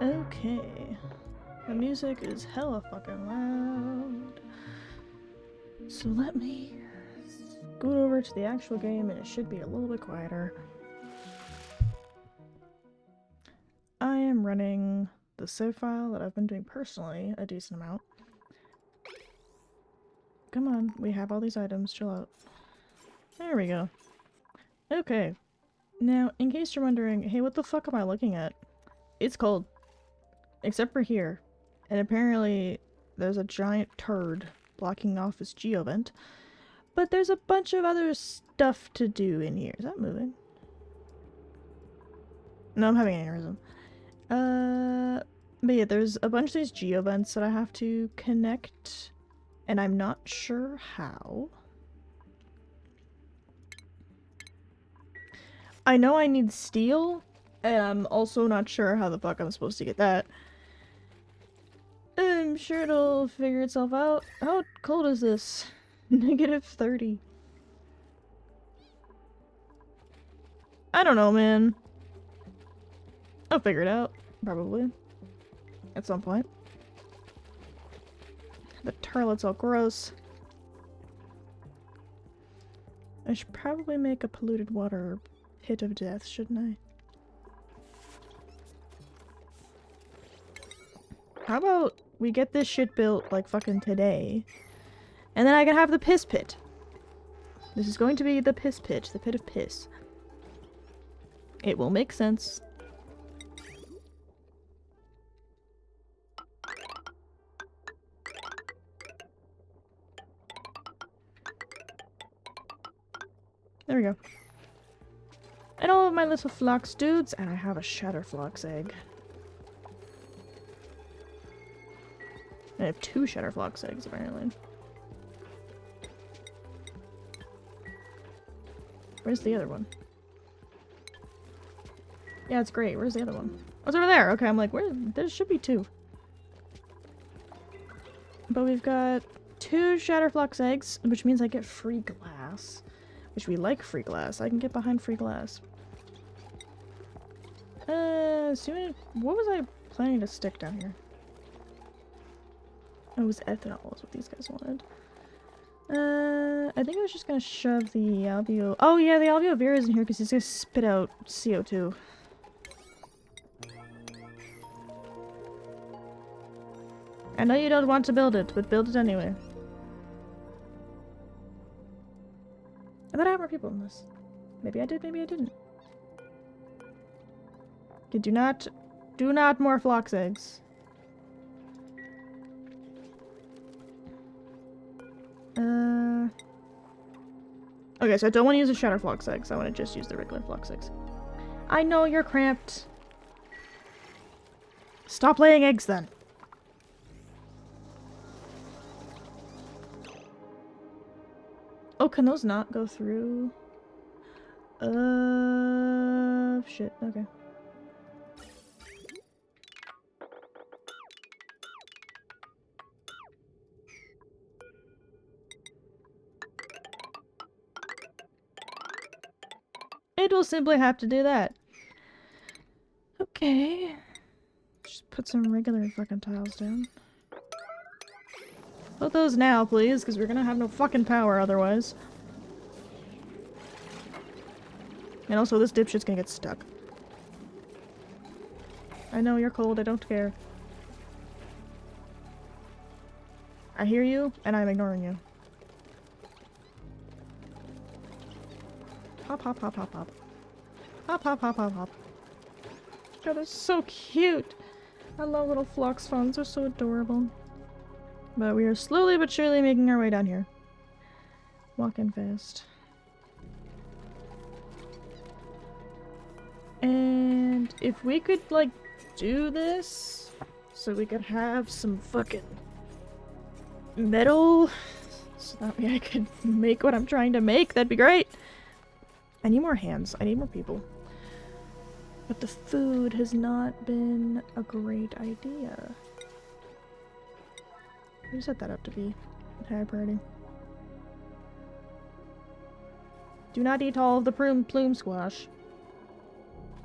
Okay. The music is hella fucking loud. So let me scoot over to the actual game and it should be a little bit quieter. I am running the save file that I've been doing personally a decent amount. Come on, we have all these items, chill out. There we go. Okay. Now, in case you're wondering, hey, what the fuck am I looking at? It's cold. Except for here. And apparently, there's a giant turd blocking off this geovent. But there's a bunch of other stuff to do in here. Is that moving? No, I'm having an aneurysm. But yeah, there's a bunch of these geovents that I have to connect. And I'm not sure how. I know I need steel, and I'm also not sure how the fuck I'm supposed to get that. I'm sure it'll figure itself out. How cold is this? -30. I don't know, man. I'll figure it out. Probably. At some point. The toilet's all gross. I should probably make a polluted water pit of death, shouldn't I? How about we get this shit built like fucking today, and then I can have the piss pit. This is going to be the piss pit, the pit of piss. It will make sense. There we go. And all of my little phlox dudes, and I have a shatter phlox egg. I have 2 shatter phlox eggs, apparently. Where's the other one? Yeah, it's great. Where's the other one? Oh, it's over there! Okay, I'm like, where? There should be 2. But we've got 2 shatter phlox eggs, which means I get free glass. Which we like free glass. I can get behind free glass. What was I planning to stick down here? Oh, it was ethanol is what these guys wanted. I think I was just gonna shove the alveo... Oh yeah, the alveo vera is in here because he's gonna spit out CO2. I know you don't want to build it, but build it anyway. I thought I had more people in this. Maybe I did, maybe I didn't. Okay, do not more phlox eggs. Okay, so I don't want to use the shatter phlox eggs. I want to just use the regular phlox eggs. I know you're cramped. Stop laying eggs then. Oh, can those not go through? Shit, okay. It will simply have to do that. Okay. Just put some regular fucking tiles down. Put those now, please, because we're gonna have no fucking power otherwise. And also, this dipshit's gonna get stuck. I know you're cold, I don't care. I hear you, and I'm ignoring you. Hop, hop, hop, hop, hop. Hop, hop, hop, hop, hop. God, they're so cute! I love little phlox fawns, they're so adorable. But we are slowly but surely making our way down here. Walking fast. And if we could, like, do this so we could have some fucking metal so that way I could make what I'm trying to make, that'd be great. I need more hands. I need more people. But the food has not been a great idea. I set that up to be high priority. Do not eat all of the plume squash.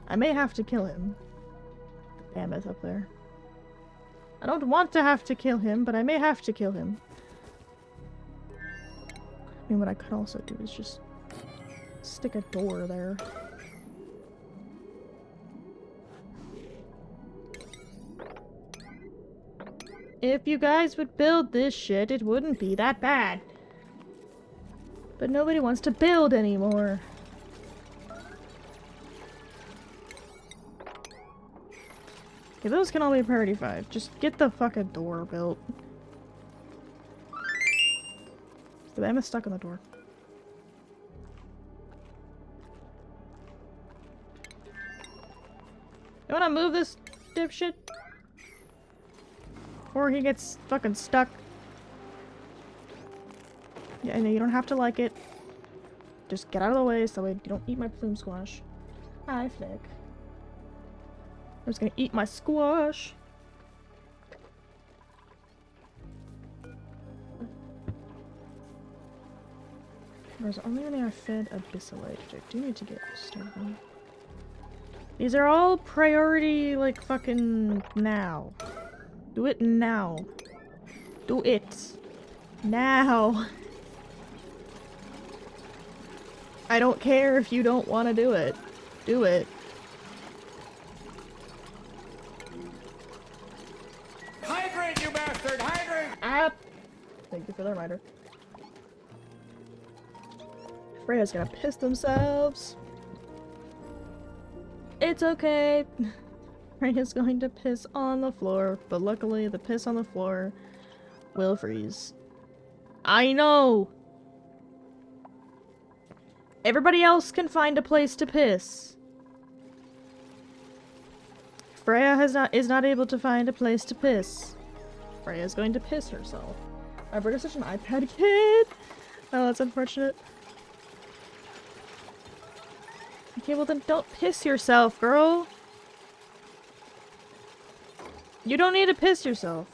I may have to kill him. Mammoth up there. I don't want to have to kill him, but I may have to kill him. I mean, what I could also do is just stick a door there. If you guys would build this shit, it wouldn't be that bad. But nobody wants to build anymore. Okay, those can all be priority 5. Just get the fucking door built. The mammoth's stuck on the door. You wanna move this dipshit? Or he gets fucking stuck. Yeah, I know you don't have to like it. Just get out of the way so you don't eat my plume squash. Hi, Flick. I was gonna eat my squash. There's only when I fed Abyssalite, which I do need to get started. These are all priority, like, fucking now. Do it now. Do it. Now. I don't care if you don't want to do it. Do it. Hydrate, you bastard! Hydrate! Ah! Thank you for the reminder. Freya's gonna piss themselves. It's okay. Freya's going to piss on the floor, but luckily the piss on the floor will freeze. I know! Everybody else can find a place to piss. Freya is not able to find a place to piss. Freya's going to piss herself. My bird is such an iPad kid! Oh, that's unfortunate. Okay, well then don't piss yourself, girl! You don't need to piss yourself.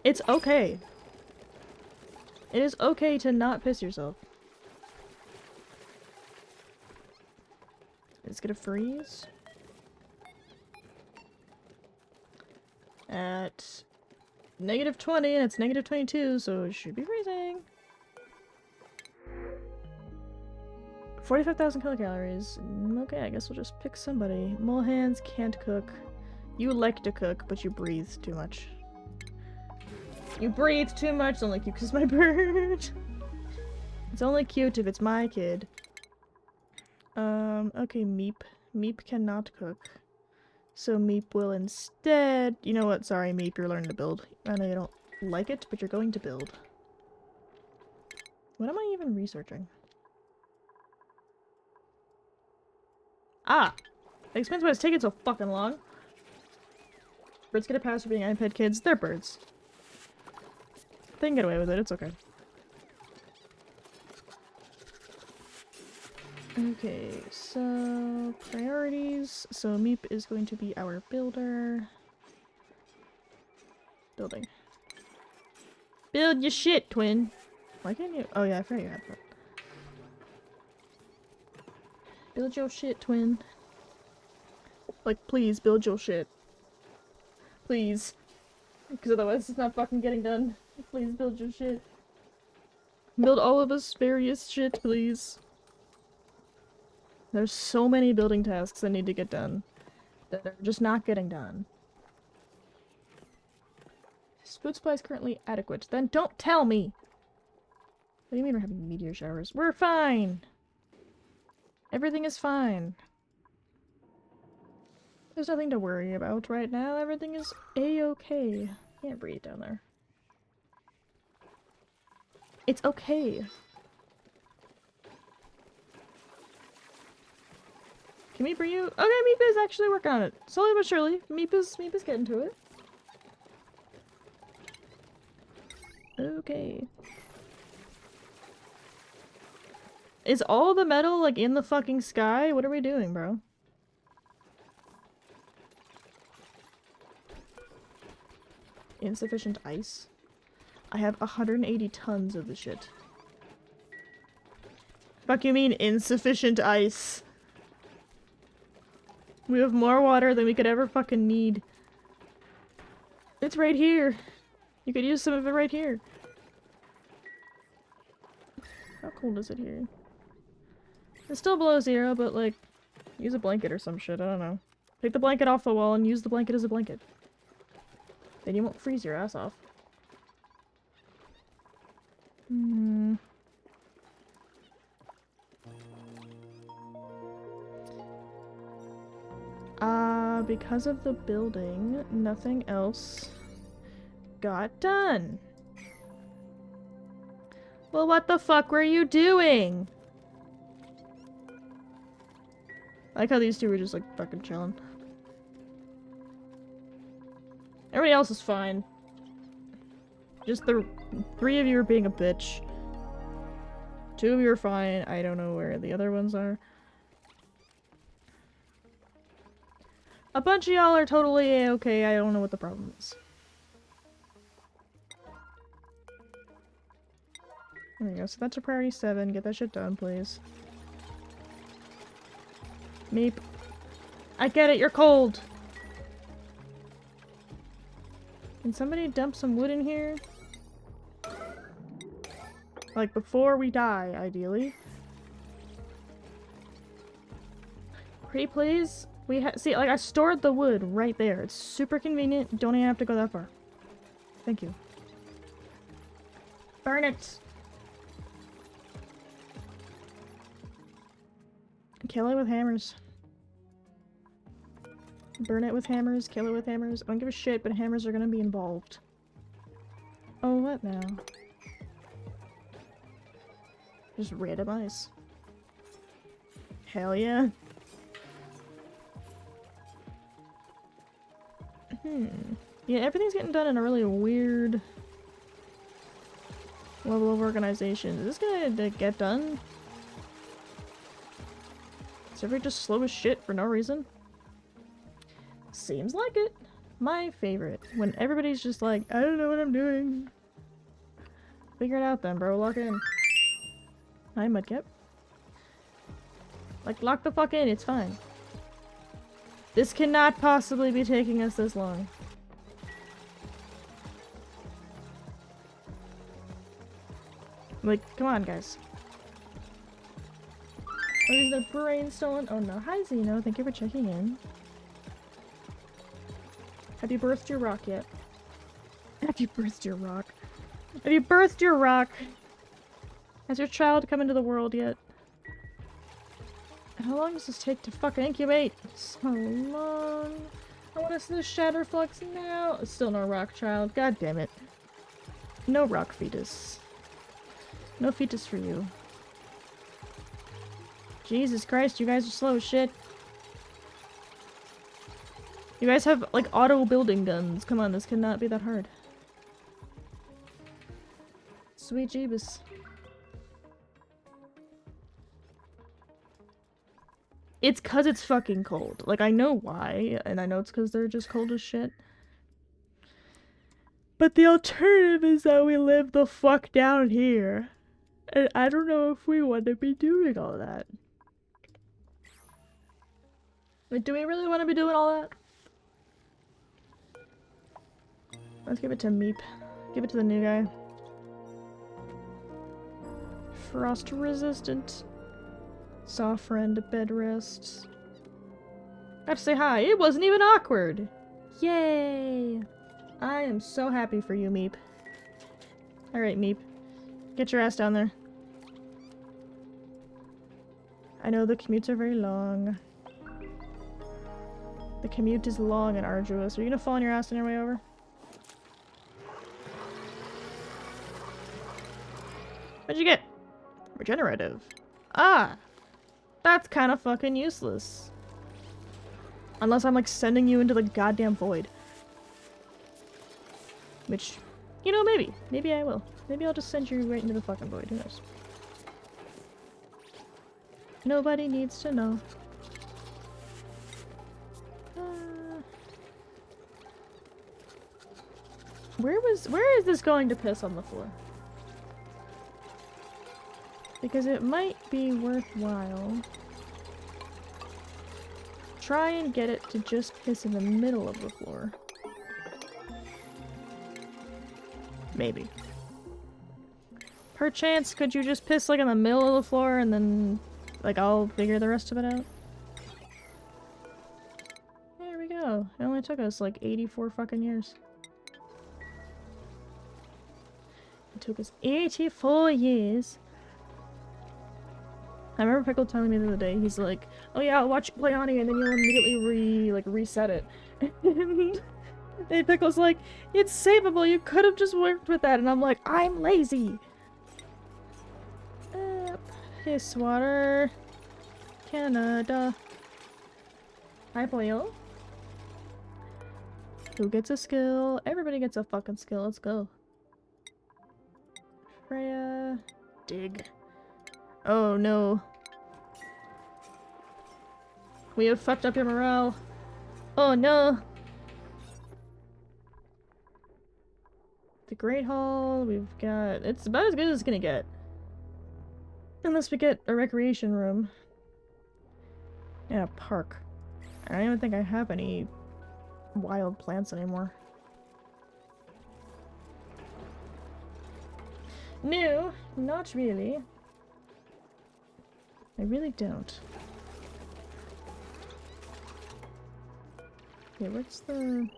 It's okay. It is okay to not piss yourself. It's gonna freeze. At -20 and it's -22, so it should be freezing. 45,000 kilocalories. Okay, I guess we'll just pick somebody. Mole hands can't cook. You like to cook, but you breathe too much. You breathe too much. It's only cute because it's my bird. It's only cute if it's my kid. Okay, Meep. Meep cannot cook. So Meep will instead... You know what? Sorry, Meep, you're learning to build. I know you don't like it, but you're going to build. What am I even researching? Ah! That explains why it's taking so fucking long. Birds get a pass for being iPad kids. They're birds. They can get away with it. It's okay. Okay, so priorities. So Meep is going to be our builder. Building. Build your shit, twin. Why can't you? Oh yeah, I forgot you had that. Build your shit, twin. Like, please build your shit. Please. Because otherwise it's not fucking getting done. Please build your shit. Build all of us various shit, please. There's so many building tasks that need to get done that are just not getting done. Food supply is currently adequate. Then don't tell me! What do you mean we're having meteor showers? We're fine! Everything is fine. There's nothing to worry about right now. Everything is a-okay. Can't breathe down there. It's okay. Can Meep bring you? Okay, Meep is actually working on it. Slowly but surely. Meep is getting to it. Okay. Is all the metal, like, in the fucking sky? What are we doing, bro? Insufficient ice? I have 180 tons of the shit. Fuck you mean insufficient ice? We have more water than we could ever fucking need. It's right here. You could use some of it right here. How cold is it here? It's still below 0, but like, use a blanket or some shit, I don't know. Take the blanket off the wall and use the blanket as a blanket. Then you won't freeze your ass off. Because of the building, nothing else got done. Well, what the fuck were you doing? I like how these two were just like fucking chilling. Everybody else is fine. Just the 3 of you are being a bitch. 2 of you are fine. I don't know where the other ones are. A bunch of y'all are totally A-okay. I don't know what the problem is. There we go. So that's a priority 7. Get that shit done, please. Meep. I get it. You're cold. Can somebody dump some wood in here? Like, before we die, ideally. Pretty please? See, like, I stored the wood right there. It's super convenient. Don't even have to go that far. Thank you. Burn it! Kill it with hammers. Burn it with hammers, kill it with hammers. I don't give a shit, but hammers are gonna be involved. Oh, what now? Just randomize. Hell yeah. Yeah, everything's getting done in a really weird level of organization. Is this gonna get done? Is everybody just slow as shit for no reason? Seems like it. My favorite. When everybody's just like, I don't know what I'm doing. Figure it out then, bro. Lock in. Hi, Mudkip. Like, lock the fuck in. It's fine. This cannot possibly be taking us this long. Like, come on, guys. Oh, is the brain stolen? Oh no. Hi, Zeno. Thank you for checking in. Have you birthed your rock yet? Have you birthed your rock? Have you birthed your rock? Has your child come into the world yet? How long does this take to fucking incubate? So long. I want to see the Shatterflux now. Still no rock child. God damn it. No rock fetus. No fetus for you. Jesus Christ, you guys are slow as shit. You guys have, like, auto building guns. Come on, this cannot be that hard. Sweet Jeebus. It's 'cause it's fucking cold. Like, I know why, and I know it's 'cause they're just cold as shit. But the alternative is that we live the fuck down here. And I don't know if we want to be doing all that. Like, do we really want to be doing all that? Let's give it to Meep. Give it to the new guy. Frost resistant. Soft friend bed rest. I have to say hi. It wasn't even awkward. Yay! I am so happy for you, Meep. Alright, Meep. Get your ass down there. I know the commutes are very long. The commute is long and arduous. Are you gonna fall on your ass on your way over? What'd you get? Regenerative. Ah! That's kind of fucking useless. Unless I'm like sending you into the goddamn void. Which, you know, maybe. Maybe I will. Maybe I'll just send you right into the fucking void. Who knows? Nobody needs to know. Where is this going to piss on the floor? Because it might be worthwhile try and get it to just piss in the middle of the floor. Maybe. Perchance, could you just piss like in the middle of the floor and then like I'll figure the rest of it out? There we go. It only took us like 84 fucking years. It took us 84 years. I remember Pickle telling me the other day, he's like, oh yeah, I'll watch you play Ani and then you'll immediately reset it. And Pickle's like, it's savable, you could have just worked with that. And I'm like, I'm lazy. Piss water. Canada. Hi, Polio. Who gets a skill? Everybody gets a fucking skill. Let's go. Freya. Dig. Oh no. We have fucked up your morale. Oh no. The Great Hall, we've got... It's about as good as it's gonna get. Unless we get a recreation room. And a park. I don't even think I have any wild plants anymore. No, not really. I really don't. Okay, what's the...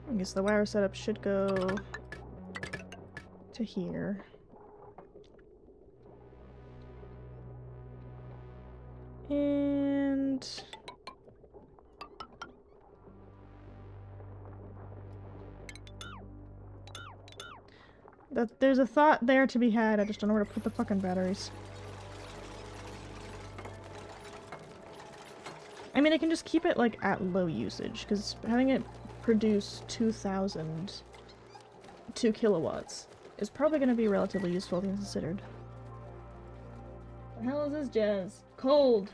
I guess the wire setup should go to here. And... there's a thought there to be had, I just don't know where to put the fucking batteries. I mean, I can just keep it, like, at low usage, because having it produce 2 kilowatts is probably going to be relatively useful, being considered. What the hell is this jazz? Cold!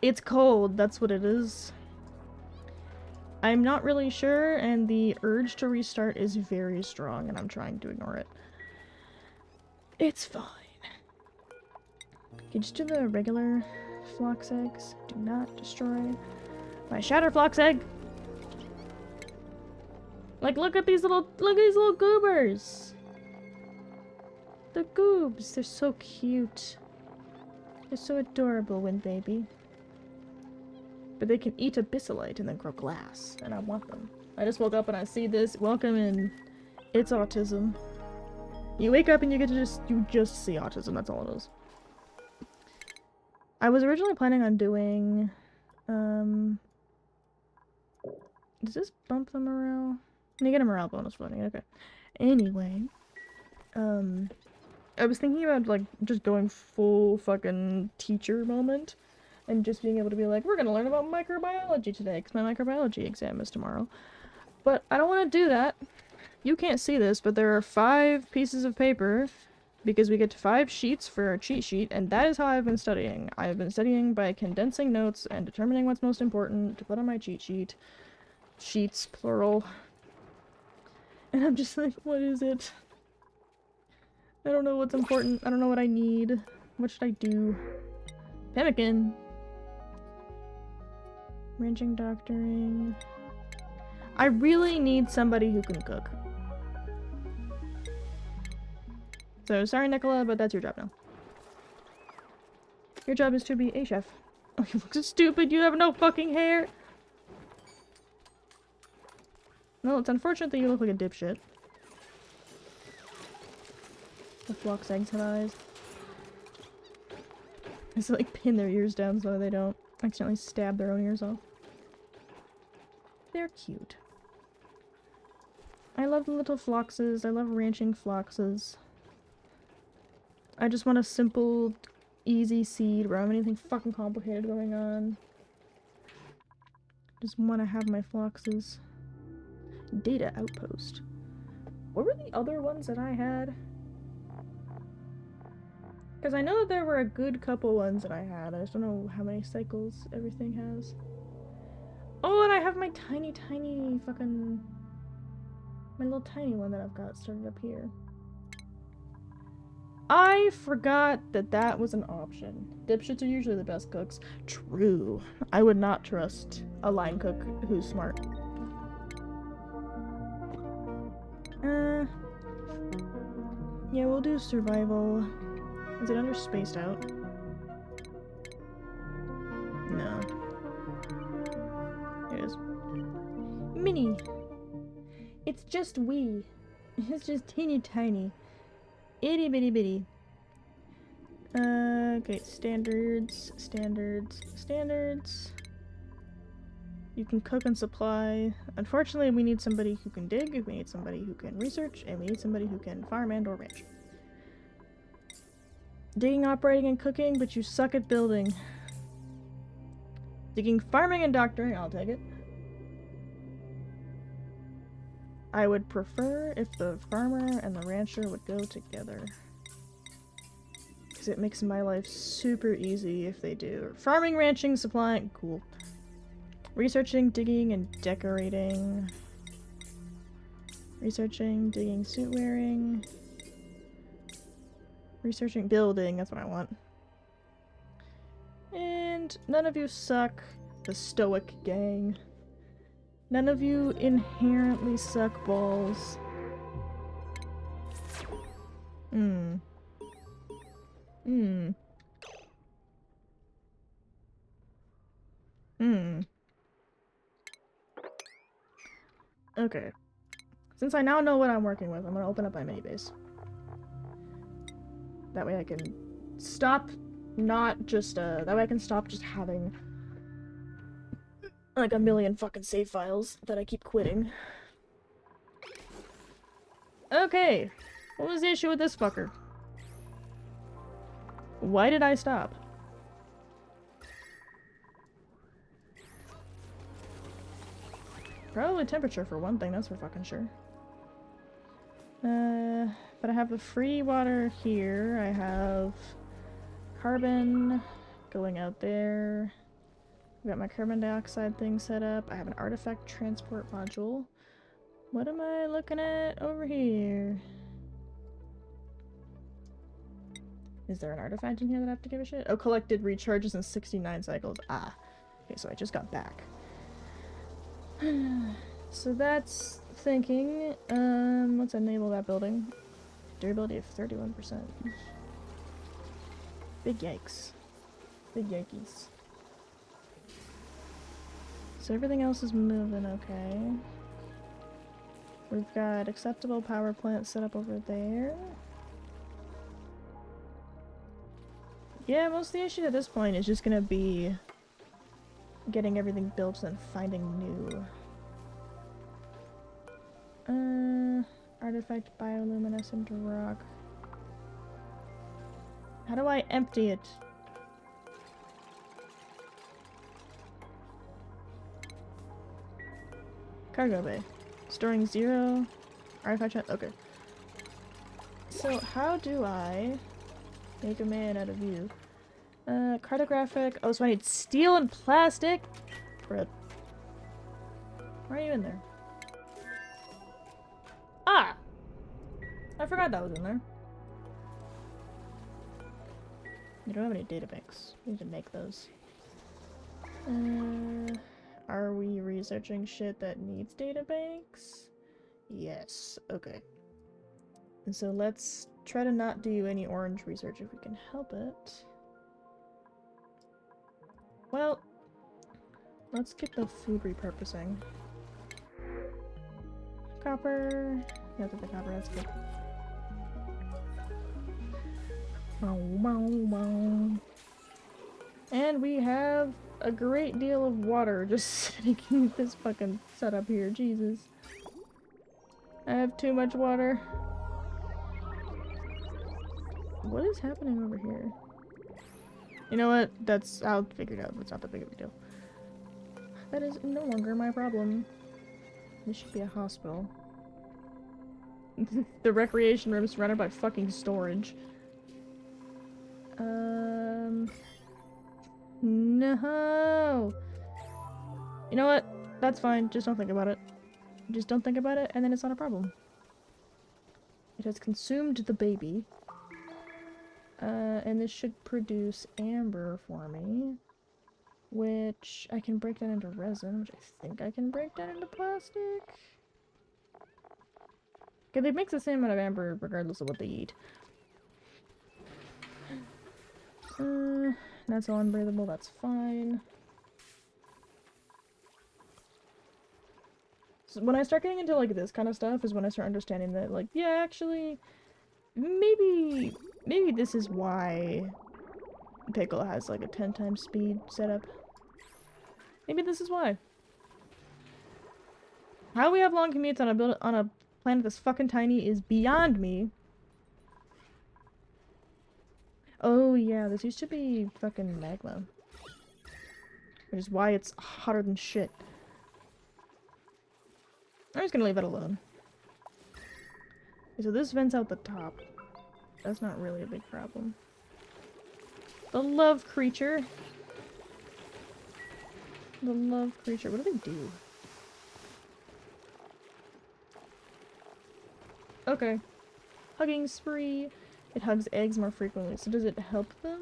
It's cold, that's what it is. I'm not really sure, and the urge to restart is very strong, and I'm trying to ignore it. It's fine. Okay, just do the regular phlox eggs. Do not destroy my shatter phlox egg! Like, look at these little goobers! The goobs, they're so cute. They're so adorable, Wind Baby. But they can eat abyssalite and then grow glass, and I want them. I just woke up and I see this. Welcome in. It's autism. You wake up and you get to just see autism, that's all it is. I was originally planning on doing, does this bump the morale? You get a morale bonus for it, okay. Anyway, I was thinking about, like, just going full fucking teacher moment. And just being able to be like, we're gonna learn about microbiology today, because my microbiology exam is tomorrow. But I don't want to do that. You can't see this, but there are 5 pieces of paper, because we get 5 sheets for our cheat sheet, and that is how I've been studying. I have been studying by condensing notes and determining what's most important to put on my cheat sheet. Sheets, plural. And I'm just like, what is it? I don't know what's important. I don't know what I need. What should I do? Pemmican. Ranching, doctoring. I really need somebody who can cook. So, sorry Nicola, but that's your job now. Your job is to be a chef. Oh, you look so stupid, you have no fucking hair! No, it's unfortunate that you look like a dipshit. The phlox eggs have eyes. I just like pin their ears down so they don't accidentally stab their own ears off. They're cute. I love the little phloxes. I love ranching phloxes. I just want a simple, easy seed where I don't have anything fucking complicated going on. Just want to have my phloxes. Data outpost. What were the other ones that I had? Because I know that there were a good couple ones that I had. I just don't know how many cycles everything has. Oh, and I have my tiny fucking... my little tiny one that I've got started up here. I forgot that that was an option. Dipshits are usually the best cooks. True. I would not trust a line cook who's smart. Yeah, we'll do survival. Is it under spaced out? No. It is. Mini! It's just wee. It's just teeny tiny. Itty bitty bitty. Okay, standards, standards, standards. You can cook and supply. Unfortunately, we need somebody who can dig, we need somebody who can research, and we need somebody who can farm and or ranch. Digging, operating, and cooking, but you suck at building. Digging, farming, and doctoring, I'll take it. I would prefer if the farmer and the rancher would go together. Because it makes my life super easy if they do. Farming, ranching, supplying, cool. Researching, digging, and decorating. Researching, digging, suit wearing. Researching, building, that's what I want. And none of you suck. The stoic gang. None of you inherently suck balls. Okay. Since I now know what I'm working with, I'm gonna open up my mini base. That way I can stop not just, that way I can stop just having like a million fucking save files that I keep quitting. Okay. What was the issue with this fucker? Why did I stop? Probably temperature for one thing, that's for fucking sure. But I have the free water here. I have carbon going out there. I've got my carbon dioxide thing set up. I have an artifact transport module. What am I looking at over here? Is there an artifact in here that I have to give a shit? Oh, collected recharges in 69 cycles. Ah. Okay, so I just got back. So that's thinking. Let's enable that building. Durability of 31%. Big yikes. Big yikes. So everything else is moving okay. We've got acceptable power plant set up over there. Yeah, most of the issue at this point is just gonna be getting everything built and finding new. Artifact bioluminescent rock. How do I empty it? Cargo bay. Storing 0. Artifact chat. Okay. So how do I make a man out of you? Cartographic. Oh, so I need steel and plastic? Crap. Why are you in there? Ah! I forgot that was in there. You don't have any data banks. We need to make those. Are we researching shit that needs data banks? Yes. Okay. And so let's try to not do any orange research if we can help it. Well, let's get the food repurposing. Copper. Yeah, the copper, that's good. And we have a great deal of water just sitting in this fucking setup here. Jesus. I have too much water. What is happening over here? You know what? I'll figure it out. It's not that big of a deal. That is no longer my problem. This should be a hospital. The recreation room is surrounded by fucking storage. No! You know what? That's fine. Just don't think about it. Just don't think about it, and then it's not a problem. It has consumed the baby. And this should produce amber for me, which I can break that into resin, which I think I can break that into plastic. Okay, they make the same amount of amber regardless of what they eat. That's all unbreathable, that's fine. So when I start getting into like this kind of stuff is when I start understanding that, like, yeah, actually, maybe this is why Pickle has like a 10 times speed setup. Maybe this is why. How we have long commutes on a planet that's fucking tiny is beyond me. Oh yeah, this used to be fucking magma. Which is why it's hotter than shit. I'm just gonna leave it alone. Okay, so this vents out the top. That's not really a big problem. The love creature. The love creature. What do they do? Okay. Hugging spree. It hugs eggs more frequently. So does it help them?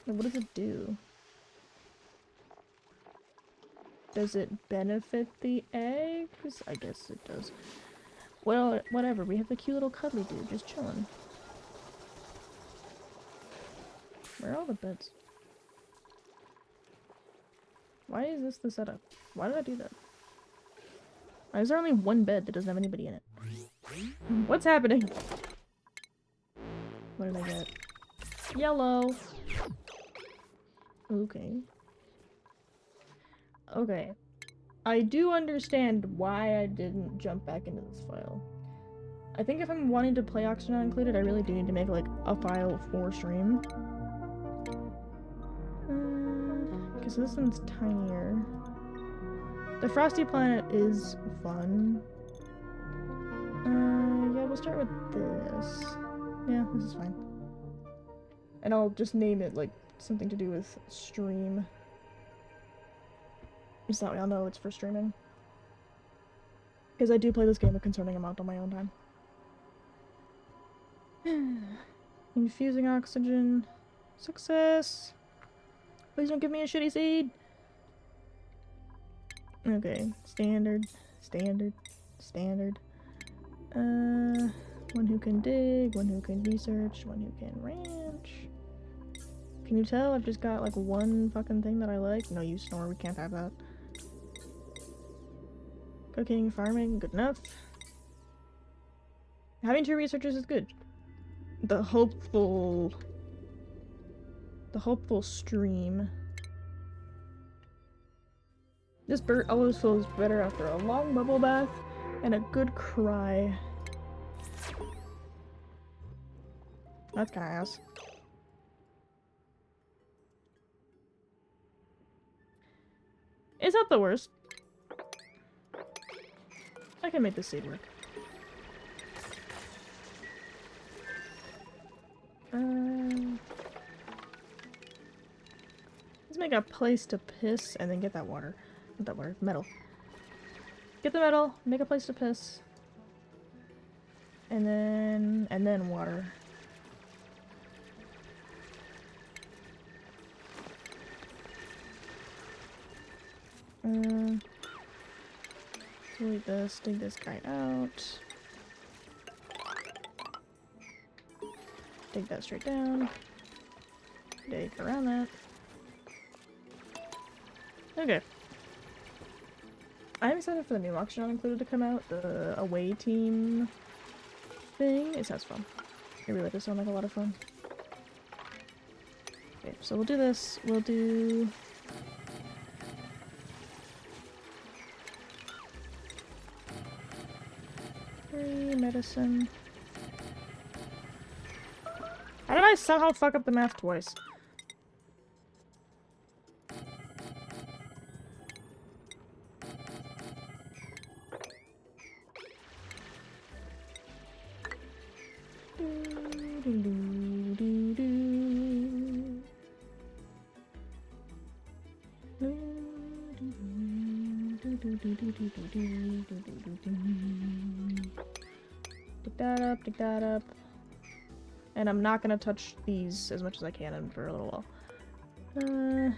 Or what does it do? Does it benefit the eggs? I guess it does. Well, whatever. We have the cute little cuddly dude just chilling. Where are all the beds? Why is this the setup? Why did I do that? Why is there only one bed that doesn't have anybody in it? What's happening? What did I get? Yellow! Okay. Okay. I do understand why I didn't jump back into this file. I think if I'm wanting to play Oxygen Not Included, I really do need to make, like, a file for stream. Because this one's tinier. The Frosty Planet is fun. Yeah, we'll start with this. Yeah, this is fine. And I'll just name it, like, something to do with stream. Just that way I'll know it's for streaming. Because I do play this game a concerning amount on my own time. Infusing oxygen. Success! Please don't give me a shitty seed! Okay, standard, standard, standard. One who can dig, one who can research, one who can ranch. Can you tell I've just got like one fucking thing that I like? No, you snore, we can't have that. Cooking, farming, good enough. Having 2 researchers is good. The hopeful stream. This bird always feels better after a long bubble bath and a good cry. That's kinda ass. It's not the worst. I can make this seed work. Let's make a place to piss and then get that water. Not that water, metal. Get the metal, make a place to piss. And then water. Delete this, dig this guy out. Dig that straight down. Dig around that. Okay. I'm excited for the new Oxygen Not Included to come out. The away team thing. It sounds fun. It really does sound like a lot of fun. Okay, so we'll do this. We'll do... medicine. How did I somehow fuck up the math twice? Dig that up, dig that up. And I'm not gonna touch these as much as I can for a little while.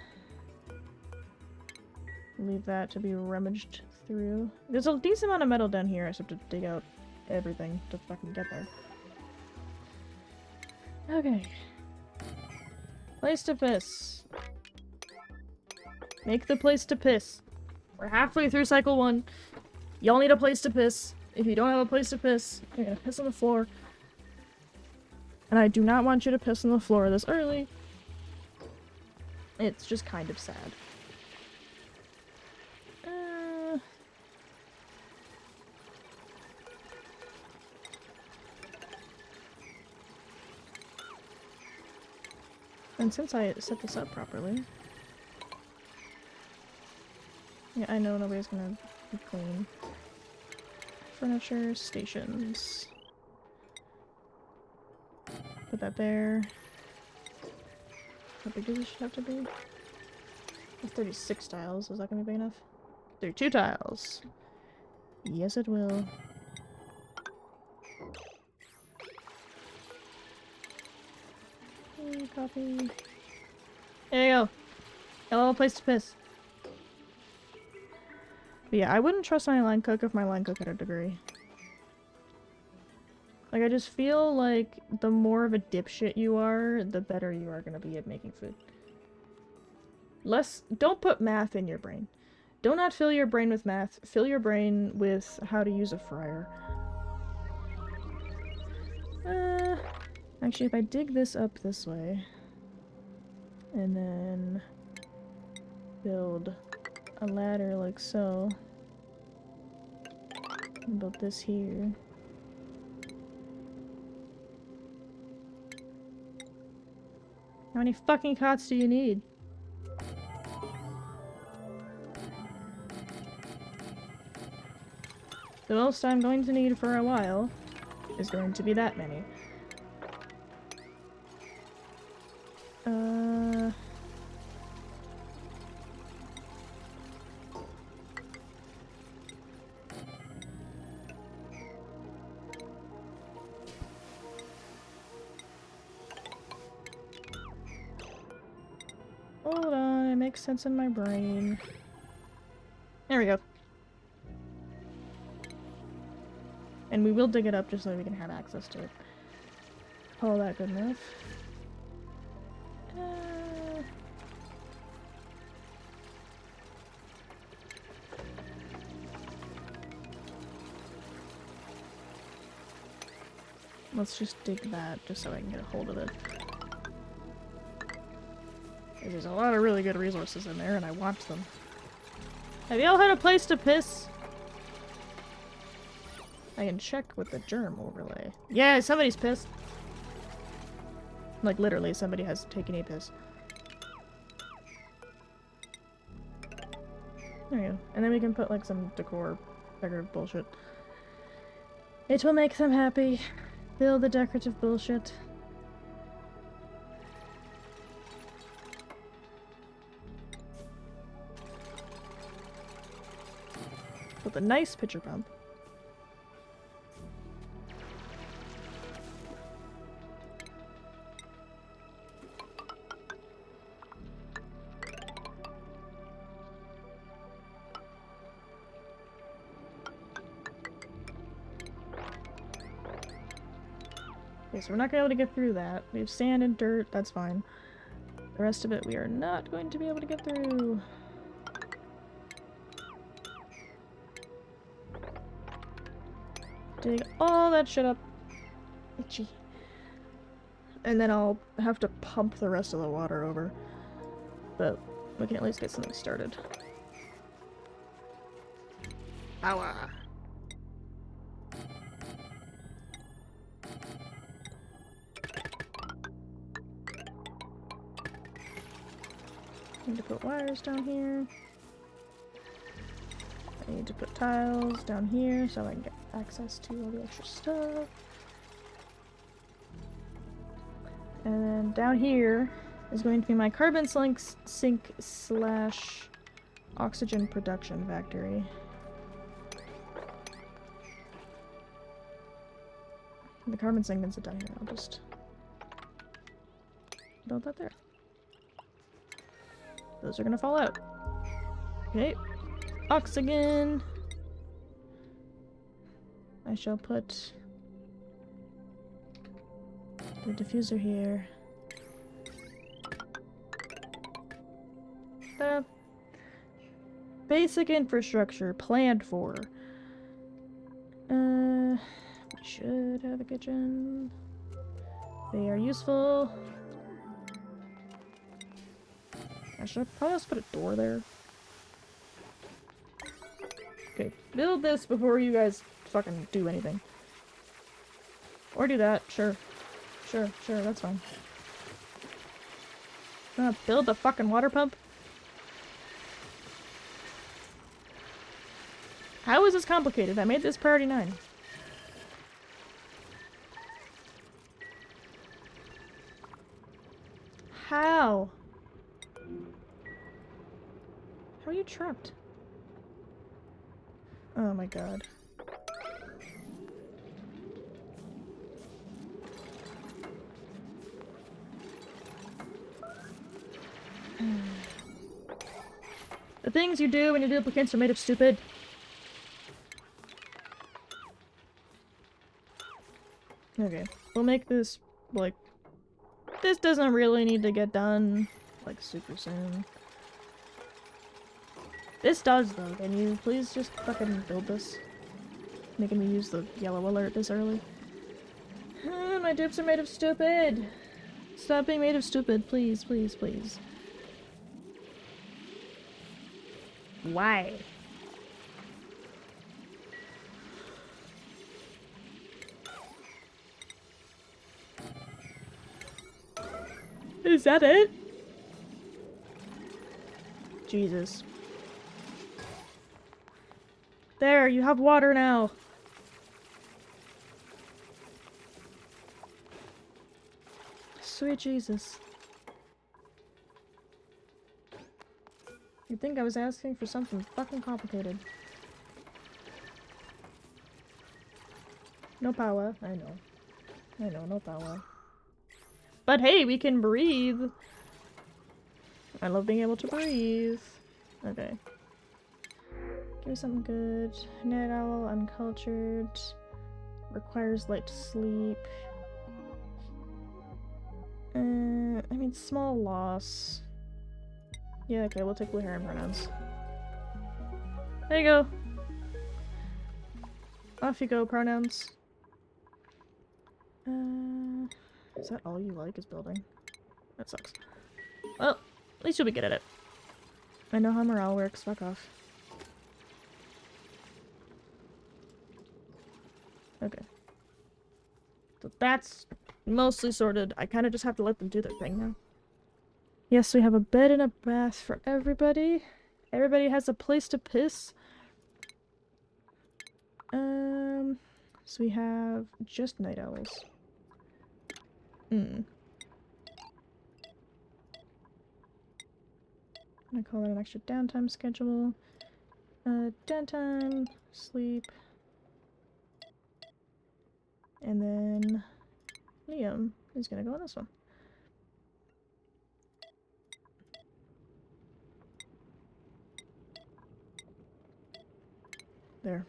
Leave that to be rummaged through. There's a decent amount of metal down here. I just have to dig out everything to fucking get there. Okay. Place to piss. Make the place to piss. We're halfway through cycle 1. Y'all need a place to piss. If you don't have a place to piss, you're gonna piss on the floor. And I do not want you to piss on the floor this early. It's just kind of sad. And since I set this up properly... Yeah, I know nobody's gonna be clean. Furniture, stations. Put that there. How big does this have to be? 36 tiles. Is that gonna be big enough? 32 tiles. Yes, it will. Okay, copy. There you go. Got a little place to piss. But yeah, I wouldn't trust my line cook if my line cook had a degree. Like, I just feel like the more of a dipshit you are, the better you are gonna be at making food. Don't put math in your brain. Do not fill your brain with math. Fill your brain with how to use a fryer. Actually, if I dig this up this way, and then build a ladder like so, and build this here. How many fucking cots do you need? The most I'm going to need for a while is going to be that many. Hold on, it makes sense in my brain. There we go. And we will dig it up just so we can have access to it. Call that good enough. Let's just dig that just so I can get a hold of it. There's a lot of really good resources in there and I want them. Have y'all had a place to piss? I can check with the germ overlay. Yeah, somebody's pissed. Like, literally, somebody has taken a piss. There we go. And then we can put, like, some decor decorative bullshit. It will make them happy. Build the decorative bullshit. With a nice pitcher pump. Okay, so we're not gonna be able to get through that. We have sand and dirt, that's fine. The rest of it we are not going to be able to get through. Dig all that shit up. Itchy. And then I'll have to pump the rest of the water over. But we can at least get something started. Ow! Need to put wires down here. I need to put tiles down here so I can get access to all the extra stuff. And then down here is going to be my carbon sink slash oxygen production factory. The carbon sink can sit down here. I'll just build that there. Those are gonna fall out. Okay. Oxygen. I shall put the diffuser here. Basic infrastructure planned for. We should have a kitchen. They are useful. I should probably also put a door there. Okay, build this before you guys fucking do anything. Or do that, sure. Sure, that's fine. Build the fucking water pump? How is this complicated? I made this priority 9. How? How are you trapped? Oh my god. The things you do when your duplicates are made of stupid. Okay, we'll make this, like, this doesn't really need to get done, like, super soon. This does, though. Can you please just fucking build this? Making me use the yellow alert this early. My dupes are made of stupid! Stop being made of stupid, please, please, please. Why? Is that it? Jesus. There, you have water now. Sweet Jesus. You'd think I was asking for something fucking complicated. No power. I know, no power. But hey, we can breathe! I love being able to breathe. Okay. Give me something good. Night owl, uncultured. Requires light to sleep. I mean, small loss. Yeah, okay, we'll take blue hair and pronouns. There you go. Off you go, pronouns. Is that all you like is building? That sucks. Well, at least you'll be good at it. I know how morale works, fuck off. Okay. So that's mostly sorted. I kind of just have to let them do their thing now. Yes, we have a bed and a bath for everybody. Everybody has a place to piss. So we have just night owls. I'm gonna call it an extra downtime schedule. Downtime, sleep. And then Liam is gonna go on this one. There.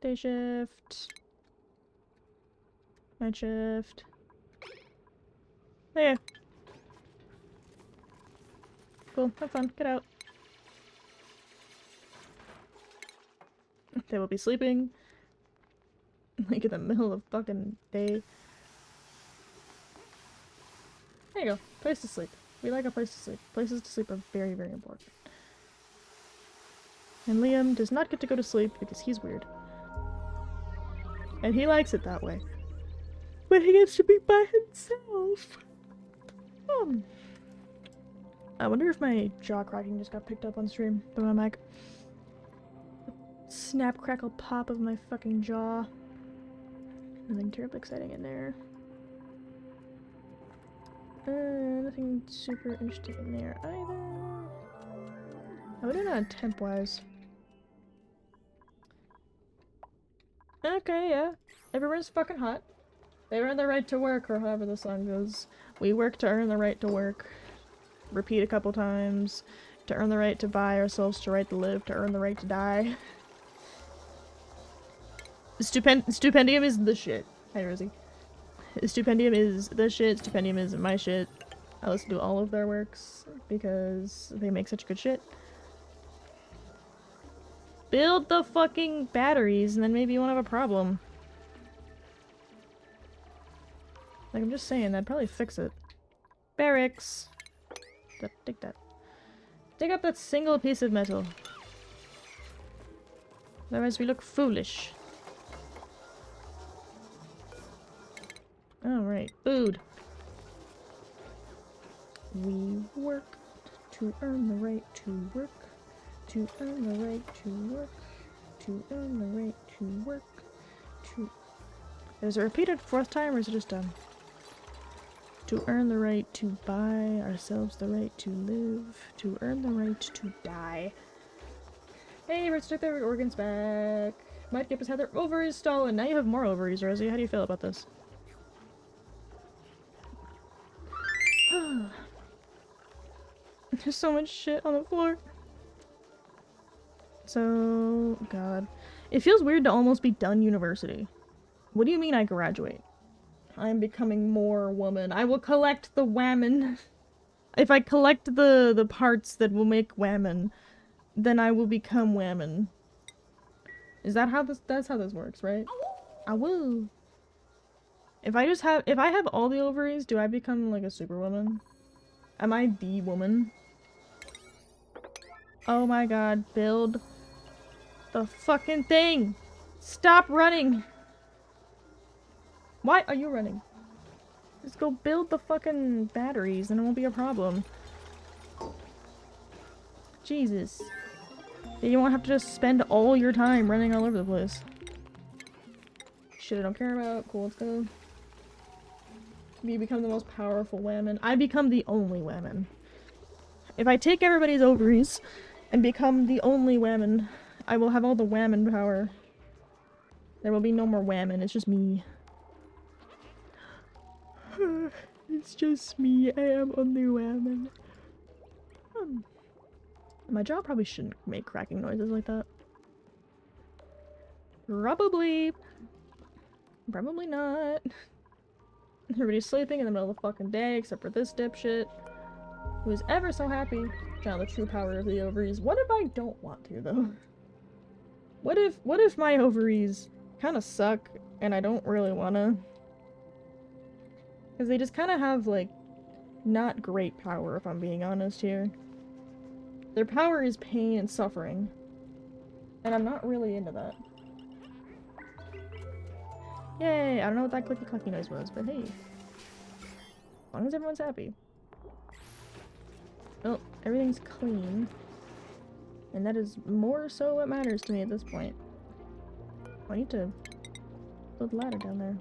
Day shift. Night shift. There. Cool. Have fun. Get out. They will be sleeping. Like in the middle of fucking day. There you go. Place to sleep. We like a place to sleep. Places to sleep are very, very important. And Liam does not get to go to sleep because he's weird. And he likes it that way. But he gets to be by himself. I wonder if my jaw cracking just got picked up on stream by my mic. Snap, crackle, pop of my fucking jaw. Nothing terribly exciting in there. Nothing super interesting in there either. How are we doing on temp-wise? Okay, yeah. Everyone's fucking hot. They earn the right to work, or however the song goes. We work to earn the right to work. Repeat a couple times. To earn the right to buy ourselves, to right to live, to earn the right to die. Stupendium is the shit. Hi, Rosie. Stupendium is the shit. Stupendium is my shit. I listen to all of their works because they make such good shit. Build the fucking batteries and then maybe you won't have a problem. Like, I'm just saying, that'd probably fix it. Barracks! Dig that. Dig up that single piece of metal. Otherwise we look foolish. Alright, food. We work to earn the right to work. To earn the right to work. To earn the right to work. To... Is it repeated 4th time or is it just done? To earn the right to buy ourselves the right to live. To earn the right to die. Hey, Rich took their organs back. Mudkip has had their ovaries stolen. Now you have more ovaries, Rosie. How do you feel about this? There's so much shit on the floor. So, God. It feels weird to almost be done university. What do you mean I graduate? I'm becoming more woman. I will collect the whammon. If I collect the parts that will make whammon, then I will become whammon. Is that how that's how this works, right? I will. If I have all the ovaries, do I become like a superwoman? Am I the woman? Oh my god, build the fucking thing! Stop running! Why are you running? Just go build the fucking batteries and it won't be a problem. Jesus. You won't have to just spend all your time running all over the place. Shit I don't care about. Cool, let's go. You become the most powerful whammon. I become the only whammon. If I take everybody's ovaries and become the only whammon, I will have all the whammon power. There will be no more whammon, it's just me. It's just me, I am only whammon. My jaw probably shouldn't make cracking noises like that. Probably. Probably not. Everybody's sleeping in the middle of the fucking day except for this dipshit. Who is ever so happy. Channel the true power of the ovaries. What if I don't want to, though? What if my ovaries kind of suck and I don't really wanna? Because they just kind of have, like, not great power, if I'm being honest here. Their power is pain and suffering. And I'm not really into that. Yay! I don't know what that clicky clacky noise was, but hey. As long as everyone's happy. Well, everything's clean. And that is more so what matters to me at this point. I need to build a ladder down there.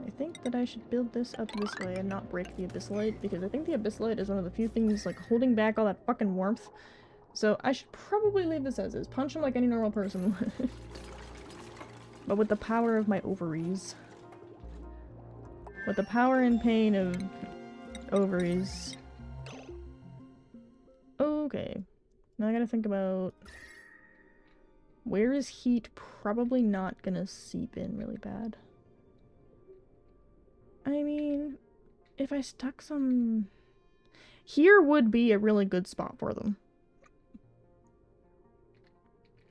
I think that I should build this up this way and not break the abyssalite, because I think the abyssalite is one of the few things, like, holding back all that fucking warmth. So I should probably leave this as is. Punch him like any normal person would. But with the power of my ovaries. With the power and pain of ovaries. Okay. Now I gotta think about... Where is heat probably not gonna seep in really bad? I mean, if I stuck some... Here would be a really good spot for them.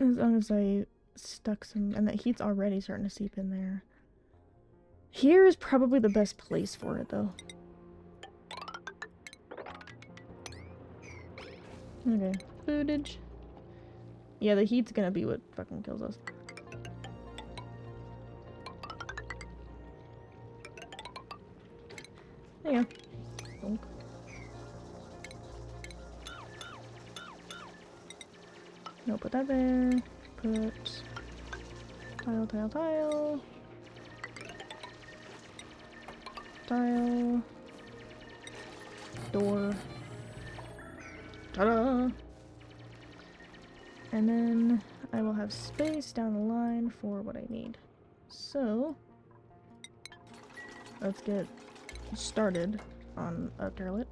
As long as I stuck some... And that heat's already starting to seep in there. Here is probably the best place for it, though. Okay. Footage. Yeah, the heat's gonna be what fucking kills us. There you go. Bonk. No, put that there. Put... Tile, tile, tile. Tile. Door. Ta-da! And then I will have space down the line for what I need. So, let's get started on a turlet.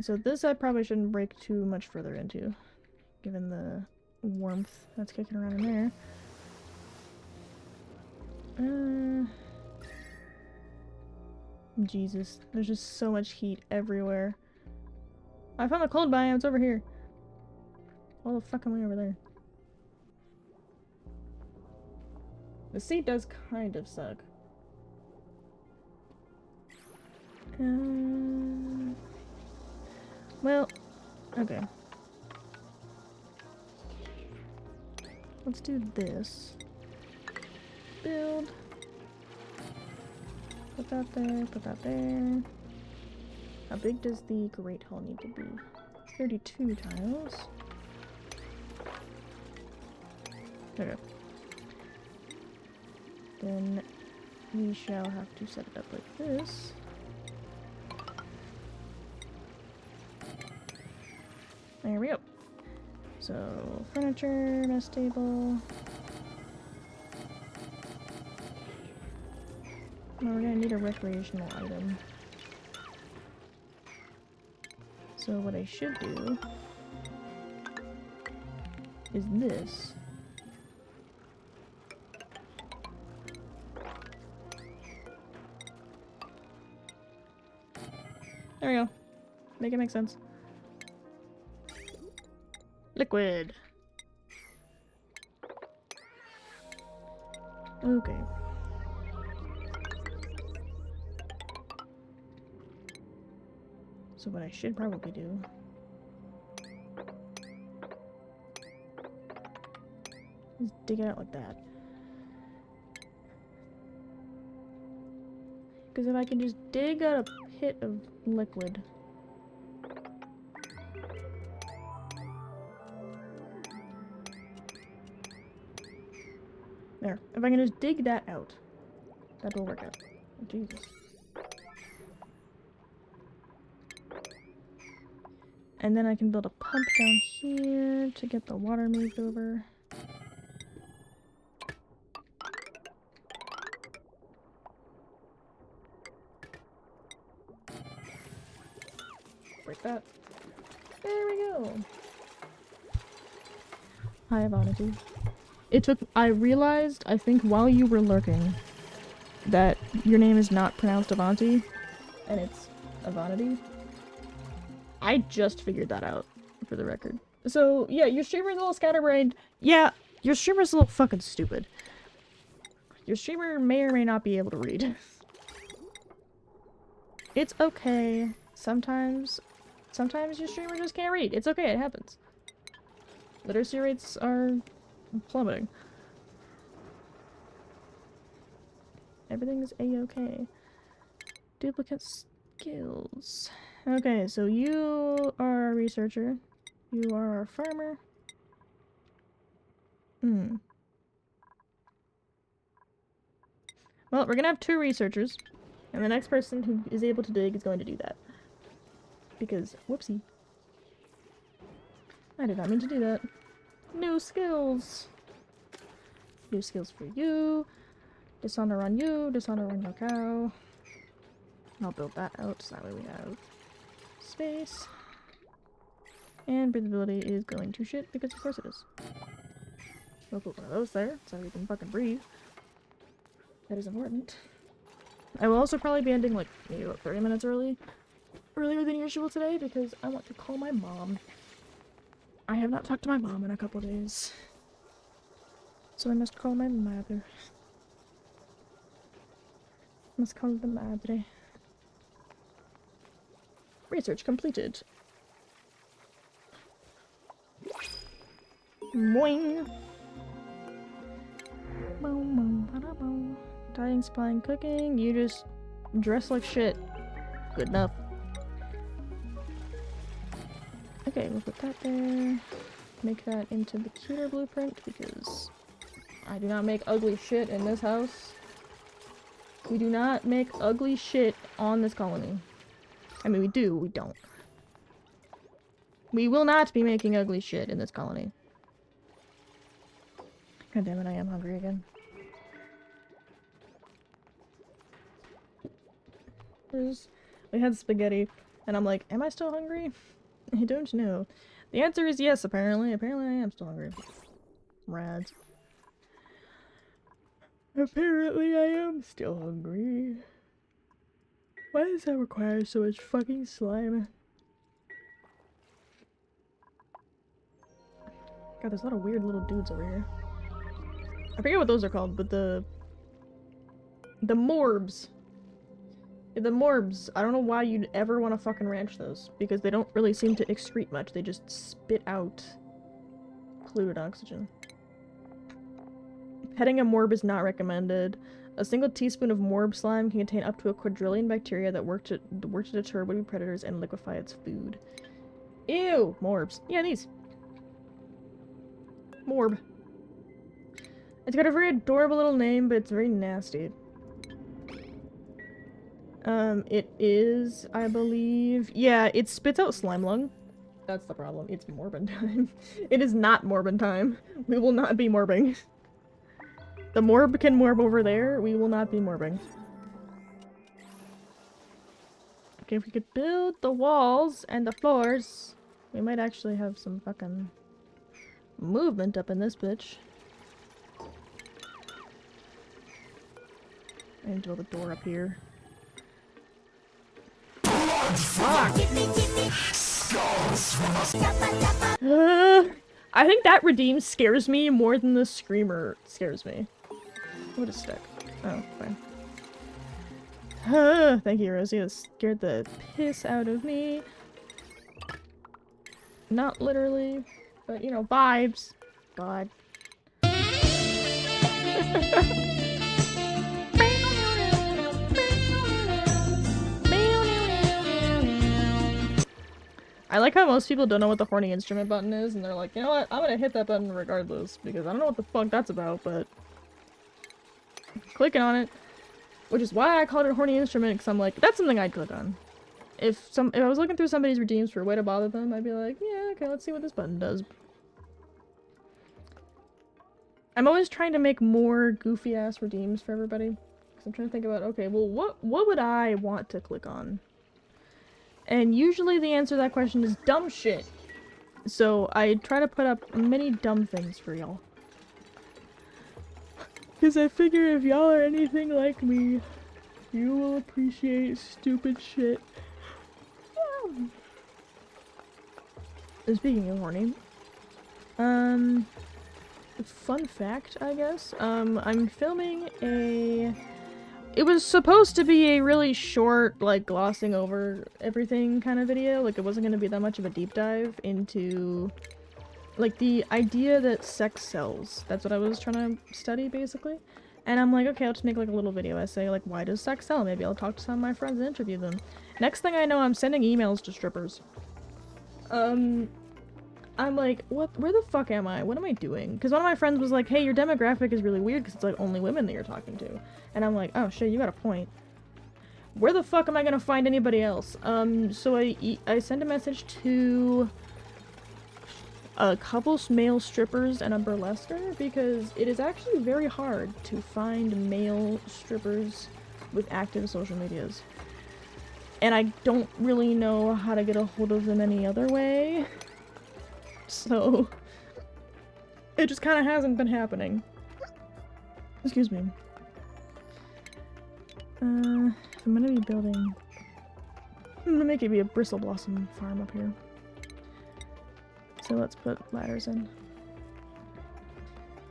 So this I probably shouldn't break too much further into, given the warmth that's kicking around in there. Jesus, there's just so much heat everywhere. I found the cold biome, it's over here. All the fucking way over there. The seat does kind of suck. Well, okay. Let's do this. Build. Put that there, put that there. How big does the Great Hall need to be? 32 tiles. Okay. Then we shall have to set it up like this. There we go. So, furniture, mess table. Well, we're gonna need a recreational item. So what I should do is this. There we go. Make it make sense. Liquid. Okay. So what I should probably do is dig it out like that. Because if I can just dig out a pit of liquid. There. If I can just dig that out, that will work out. Oh, Jesus. And then I can build a pump down here to get the water moved over. Break that. There we go. Hi, Avanity. I realized, I think while you were lurking, that your name is not pronounced Avanti, and it's Avanity. I just figured that out, for the record. So, yeah, your streamer's a little scatterbrained. Yeah, your streamer's a little fucking stupid. Your streamer may or may not be able to read. It's okay. Sometimes your streamer just can't read. It's okay, it happens. Literacy rates are plummeting. Everything's a-okay. Duplicate skills. Okay, so you are a researcher. You are a farmer. Well, we're gonna have 2 researchers. And the next person who is able to dig is going to do that. Because, whoopsie. I did not mean to do that. New skills! New skills for you. Dishonor on you. Dishonor on your cow. I'll build that out so that way we have space. And breathability is going to shit because of course it is. We'll put one of those there so we can fucking breathe. That is important. I will also probably be ending like maybe about 30 minutes earlier than usual today because I want to call my mom. I have not talked to my mom in a couple days. So I must call my mother. Must call the madre. Research completed. Boing! Boom, boom, bada, boom. Dyeing, supplying, cooking. You just dress like shit. Good enough. Okay, we'll put that there. Make that into the cuter blueprint because I do not make ugly shit in this house. We do not make ugly shit on this colony. I mean, we do, we don't. We will not be making ugly shit in this colony. God damn it, I am hungry again. We had spaghetti, and I'm like, am I still hungry? I don't know. The answer is yes, apparently. Apparently I am still hungry. Rads. Apparently I am still hungry. Why does that require so much fucking slime? God, there's a lot of weird little dudes over here. I forget what those are called, but the morbs. The morbs. I don't know why you'd ever want to fucking ranch those, because they don't really seem to excrete much. They just spit out polluted oxygen. Petting a morb is not recommended. A single teaspoon of morb slime can contain up to a quadrillion bacteria that work to deter would-be predators and liquefy its food. Ew! Morbs. Yeah, these. Morb. It's got a very adorable little name, but it's very nasty. It is, I believe... Yeah, it spits out slime lung. That's the problem. It's morbin time. It is not morbin time. We will not be morbing. The morb can morb over there. We will not be morbing. Okay, if we could build the walls and the floors, we might actually have some fucking movement up in this bitch. I need to build a door up here. I think that redeem scares me more than the screamer scares me. What a stick. Oh, fine. Thank you, Rosie. That scared the piss out of me. Not literally, but you know, vibes. God. I like how most people don't know what the horny instrument button is, and they're like, you know what, I'm gonna hit that button regardless, because I don't know what the fuck that's about, but... Clicking on it. Which is why I called it a horny instrument, because I'm like, that's something I'd click on. If I was looking through somebody's redeems for a way to bother them, I'd be like, yeah, okay, let's see what this button does. I'm always trying to make more goofy-ass redeems for everybody. Because I'm trying to think about, okay, well, what would I want to click on? And usually the answer to that question is dumb shit. So I try to put up many dumb things for y'all. Because I figure if y'all are anything like me, you will appreciate stupid shit. Speaking of horny, fun fact, I guess, I'm filming a... It was supposed to be a really short, like, glossing over everything kind of video. Like, it wasn't going to be that much of a deep dive into, like, the idea that sex sells. That's what I was trying to study, basically. And I'm like, okay, I'll just make, like, a little video essay, like, why does sex sell? Maybe I'll talk to some of my friends and interview them. Next thing I know, I'm sending emails to strippers. I'm like, where the fuck am I? What am I doing? Because one of my friends was like, hey, your demographic is really weird because it's, like, only women that you're talking to. And I'm like, oh, shit, you got a point. Where the fuck am I gonna find anybody else? So I sent a message to a couple male strippers and a burlesquer because it is actually very hard to find male strippers with active social medias. And I don't really know how to get a hold of them any other way. So, it just kind of hasn't been happening. Excuse me. If I'm gonna be building... I'm gonna make it be a bristle blossom farm up here. So let's put ladders in.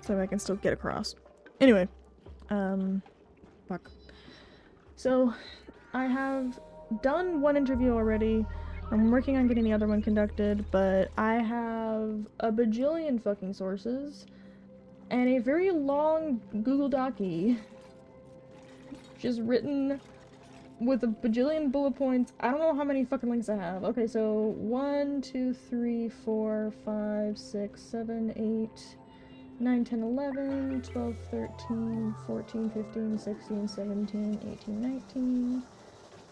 So I can still get across. Anyway. Fuck. So, I have done one interview already. I'm working on getting the other one conducted, but I have a bajillion fucking sources and a very long Google Docie just written with a bajillion bullet points. I don't know how many fucking links I have. Okay, so 1, 2, 3, 4, 5, 6, 7, 8, 9, 10, 11, 12, 13, 14, 15, 16, 17, 18, 19,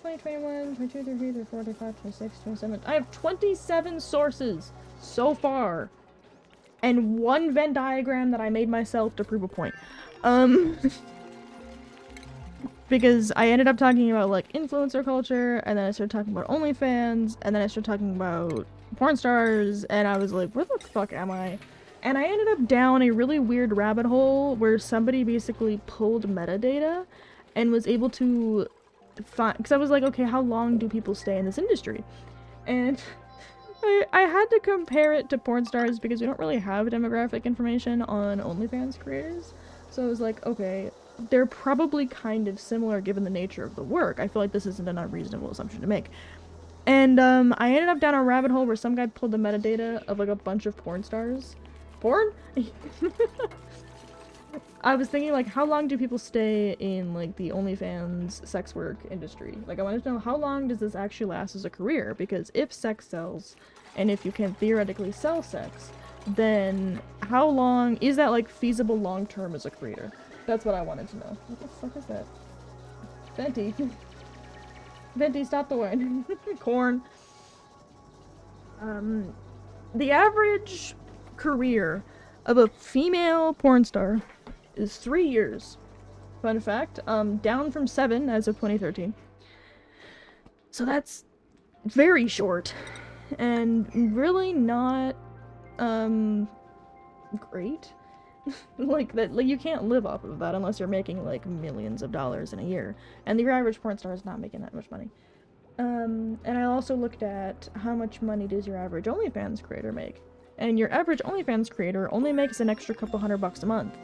20, 21, 22, 23, 24, 25, 26, 27. I have 27 sources so far. And one Venn diagram that I made myself to prove a point. Because I ended up talking about, like, influencer culture, and then I started talking about OnlyFans, and then I started talking about porn stars, and I was like, where the fuck am I? And I ended up down a really weird rabbit hole where somebody basically pulled metadata and was able to find, because I was like, okay, how long do people stay in this industry? And I had to compare it to porn stars because we don't really have demographic information on OnlyFans creators. So I was like, okay, they're probably kind of similar given the nature of the work. I feel like this isn't an unreasonable assumption to make. And I ended up down a rabbit hole where some guy pulled the metadata of like a bunch of porn stars. Porn? I was thinking, like, how long do people stay in, like, the OnlyFans sex work industry? Like, I wanted to know, how long does this actually last as a career? Because if sex sells, and if you can theoretically sell sex, then how long is that, like, feasible long-term as a creator? That's what I wanted to know. What the fuck is that? Venti. Venti, stop the wine. Corn. The average career of a female porn star is 3 years. Fun fact, down from 7 as of 2013. So that's very short. And really not, great. Like, that, like, you can't live off of that unless you're making, like, millions of dollars in a year. And your average porn star is not making that much money. And I also looked at how much money does your average OnlyFans creator make. And your average OnlyFans creator only makes an extra couple $100 a month.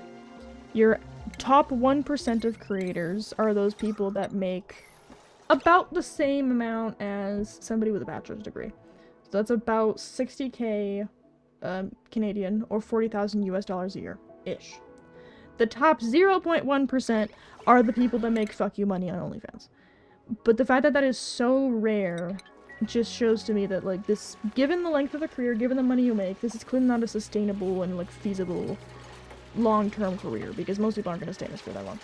Your top 1% of creators are those people that make about the same amount as somebody with a bachelor's degree. So that's about 60k Canadian, or 40,000 US dollars a year-ish. The top 0.1% are the people that make fuck you money on OnlyFans. But the fact that that is so rare just shows to me that, like, this, given the length of the career, given the money you make, this is clearly not a sustainable and, like, feasible long-term career, because most people aren't going to stay in this for that long.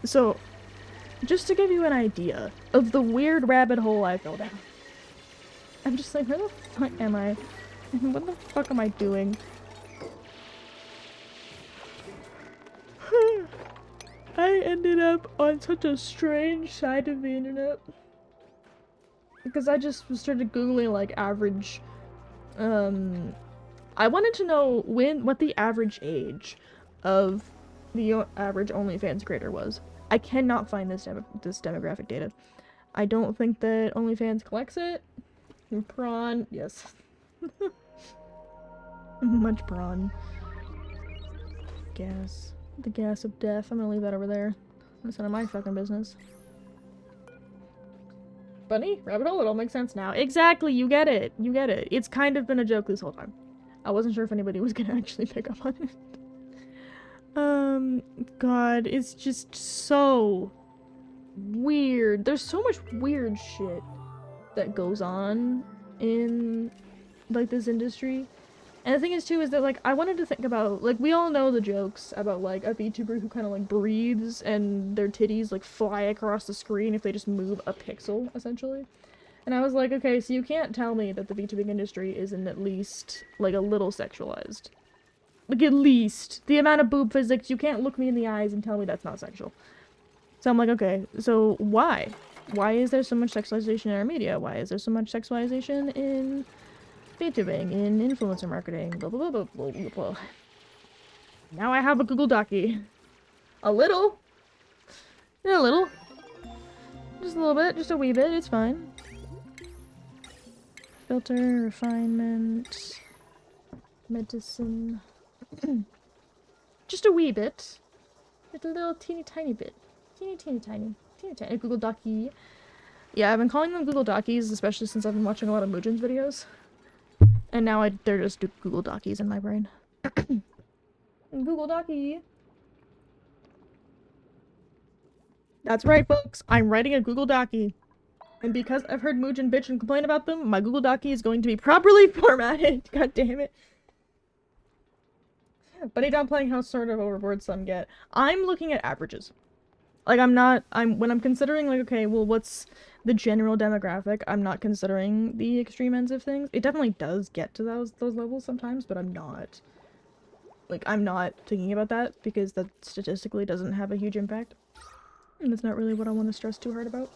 So, just to give you an idea of the weird rabbit hole I fell down, I'm just like, where the fuck am I? What the fuck am I doing? I ended up on such a strange side of the internet. Because I just started googling, like, average, I wanted to know what the average age of the average OnlyFans creator was. I cannot find this demographic data. I don't think that OnlyFans collects it. Prawn, yes. Much prawn. Gas. The gas of death. I'm gonna leave that over there. That's none of my fucking business. Bunny? Rabbit hole? It all makes sense now. Exactly, you get it. You get it. It's kind of been a joke this whole time. I wasn't sure if anybody was gonna actually pick up on it. God, it's just so weird. There's so much weird shit that goes on in, like, this industry. And the thing is, too, is that, like, I wanted to think about, like, we all know the jokes about, like, a VTuber who kind of, like, breathes and their titties, like, fly across the screen if they just move a pixel, essentially. And I was like, okay, so you can't tell me that the VTubing industry isn't at least, like, a little sexualized. Like, at least. The amount of boob physics, you can't look me in the eyes and tell me that's not sexual. So I'm like, okay, so why? Why is there so much sexualization in our media? Why is there so much sexualization in VTubing, in influencer marketing, blah blah blah blah blah blah. Now I have a Google Docie. A little. Yeah, a little. Just a little bit, just a wee bit, it's fine. Filter, refinement, medicine. Just a wee bit. Just a little teeny tiny bit. Teeny tiny. Google Docie. Yeah, I've been calling them Google Docies, especially since I've been watching a lot of Mujin's videos. And now they're just Google Docies in my brain. Google Docie. That's right, folks. I'm writing a Google Docie. And because I've heard Mujin bitch and complain about them, my Google Docie is going to be properly formatted. God damn it. Bunny down playing how sort of overboard some get. I'm looking at averages. Like, when I'm considering, like, okay, well, what's the general demographic, I'm not considering the extreme ends of things. It definitely does get to those levels sometimes, but I'm not thinking about that, because that statistically doesn't have a huge impact. And that's not really what I want to stress too hard about.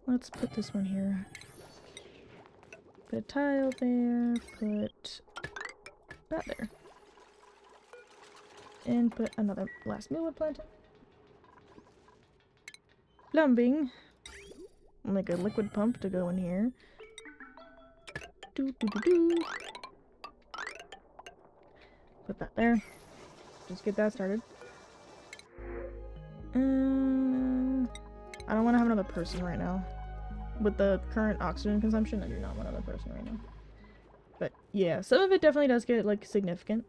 Let's put this one here. Put a tile there, put that there. And put another last millwood planting. Plumbing. I'll make a liquid pump to go in here. Put that there. Just get that started. I don't want to have another person right now. With the current oxygen consumption, I do not want another person right now. But yeah, some of it definitely does get, like, significant.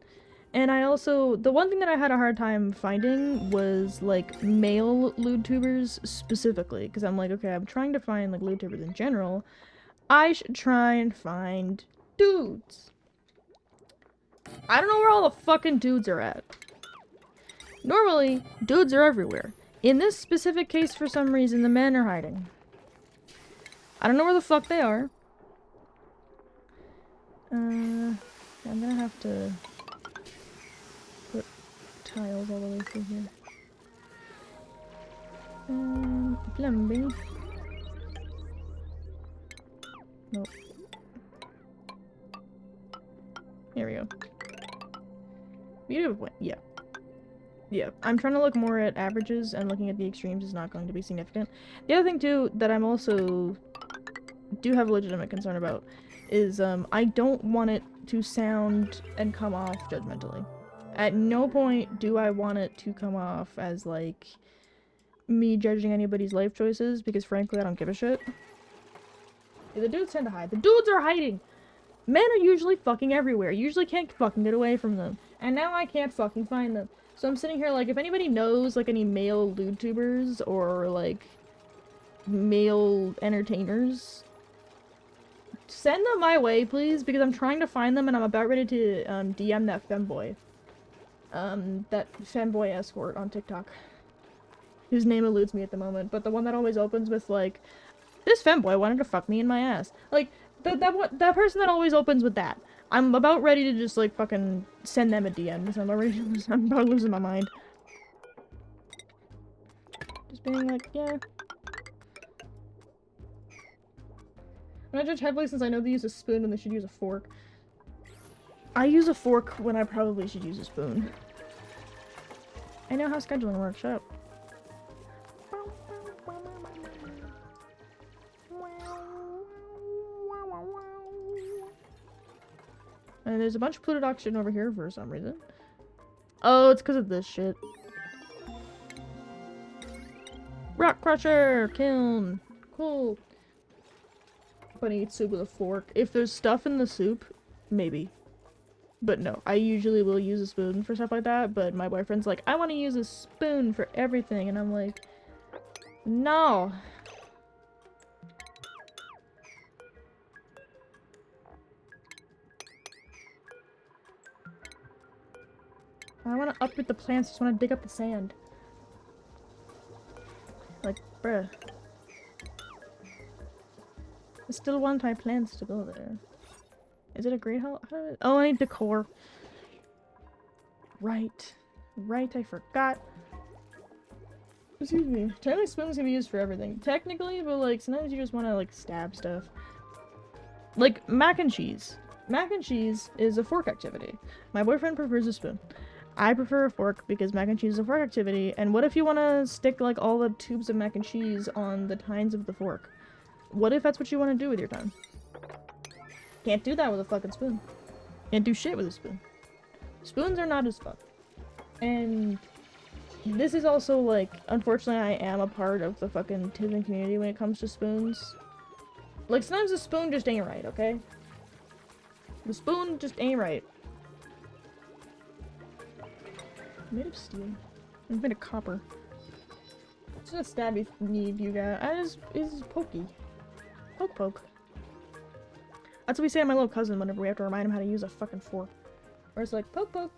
And I also, the one thing that I had a hard time finding was, like, male lewd tubers specifically. Because I'm like, okay, I'm trying to find, like, lewd tubers in general. I should try and find dudes. I don't know where all the fucking dudes are at. Normally, dudes are everywhere. In this specific case, for some reason, the men are hiding. I don't know where the fuck they are. I'm gonna have to put tiles all the way through here. Plumbing. Nope. Here we go. Beautiful. Yeah. Yeah. I'm trying to look more at averages, and looking at the extremes is not going to be significant. The other thing, too, that I'm also do have a legitimate concern about is, I don't want it to sound and come off judgmentally. At no point do I want it to come off as, like, me judging anybody's life choices, because frankly, I don't give a shit. The dudes tend to hide. The dudes are hiding! Men are usually fucking everywhere. You usually can't fucking get away from them. And now I can't fucking find them. So I'm sitting here like, if anybody knows, like, any male lewd tubers, or, like, male entertainers, send them my way, please, because I'm trying to find them, and I'm about ready to, DM that femboy. That femboy escort on TikTok. Whose name eludes me at the moment, but the one that always opens with, like, this femboy wanted to fuck me in my ass. Like, that person that always opens with that. I'm about ready to just, like, fucking send them a DM, because I'm about losing my mind. Just being like, yeah. I'm gonna judge heavily since I know they use a spoon when they should use a fork. I use a fork when I probably should use a spoon. I know how scheduling works, shut up. And there's a bunch of polluted oxygen over here for some reason. Oh, it's because of this shit. Rock crusher! Kiln! Cool. But I eat soup with a fork. If there's stuff in the soup, maybe. But no, I usually will use a spoon for stuff like that, but my boyfriend's like, I want to use a spoon for everything, and I'm like, no. I don't want to uproot the plants, I just want to dig up the sand. Like, bruh. I still want my plants to go there. Is it a great hall? Oh, I need decor. Right. Right, I forgot. Excuse me. Technically, spoons can be used for everything. Technically, but, like, sometimes you just want to, like, stab stuff. Like, mac and cheese. Mac and cheese is a fork activity. My boyfriend prefers a spoon. I prefer a fork because mac and cheese is a fork activity, and what if you want to stick, like, all the tubes of mac and cheese on the tines of the fork? What if that's what you want to do with your time? Can't do that with a fucking spoon. Can't do shit with a spoon. Spoons are not as fun. And this is also, like, unfortunately I am a part of the fucking tipping community when it comes to spoons. Like, sometimes the spoon just ain't right, okay? The spoon just ain't right. Made of steel. It's made of copper. It's just a stabby need you got. It's pokey. Poke poke. That's what we say to my little cousin whenever we have to remind him how to use a fucking fork. Or it's like, poke poke.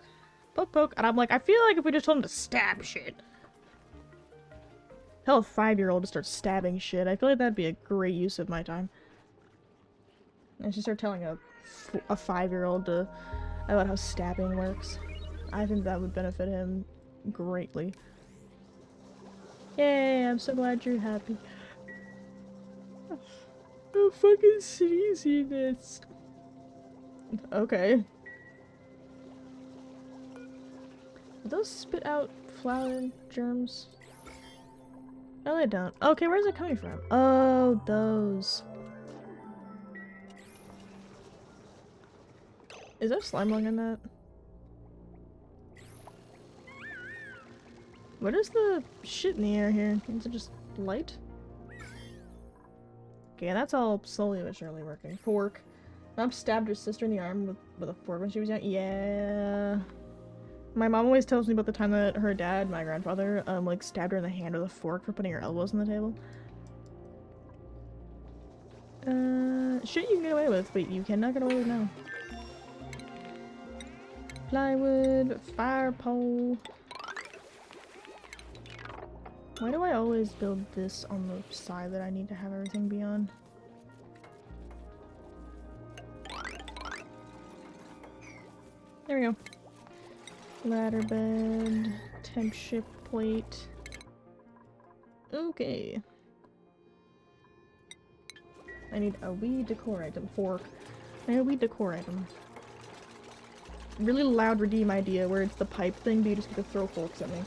poke, poke. And I'm like, I feel like if we just told him to stab shit. Tell a 5-year-old to start stabbing shit. I feel like that'd be a great use of my time. And she start telling a 5-year-old about how stabbing works. I think that would benefit him greatly. Yay, I'm so glad you're happy. Oh, fucking sneeziness. Okay. Do those spit out flower germs? No, they don't. Okay, where's it coming from? Oh, those. Is there slime lung in that? What is the shit in the air here? Is it just light? Okay, that's all slowly but surely working. Fork. Mom stabbed her sister in the arm with a fork when she was young. Yeah. My mom always tells me about the time that her dad, my grandfather, like stabbed her in the hand with a fork for putting her elbows on the table. Shit you can get away with, but you cannot get away with now. Plywood, fire pole. Why do I always build this on the side that I need to have everything be on? There we go. Ladder bed, temp ship plate. Okay. I need a wee decor item. Fork. I need a wee decor item. Really loud redeem idea where it's the pipe thing, but you just get to throw forks at me.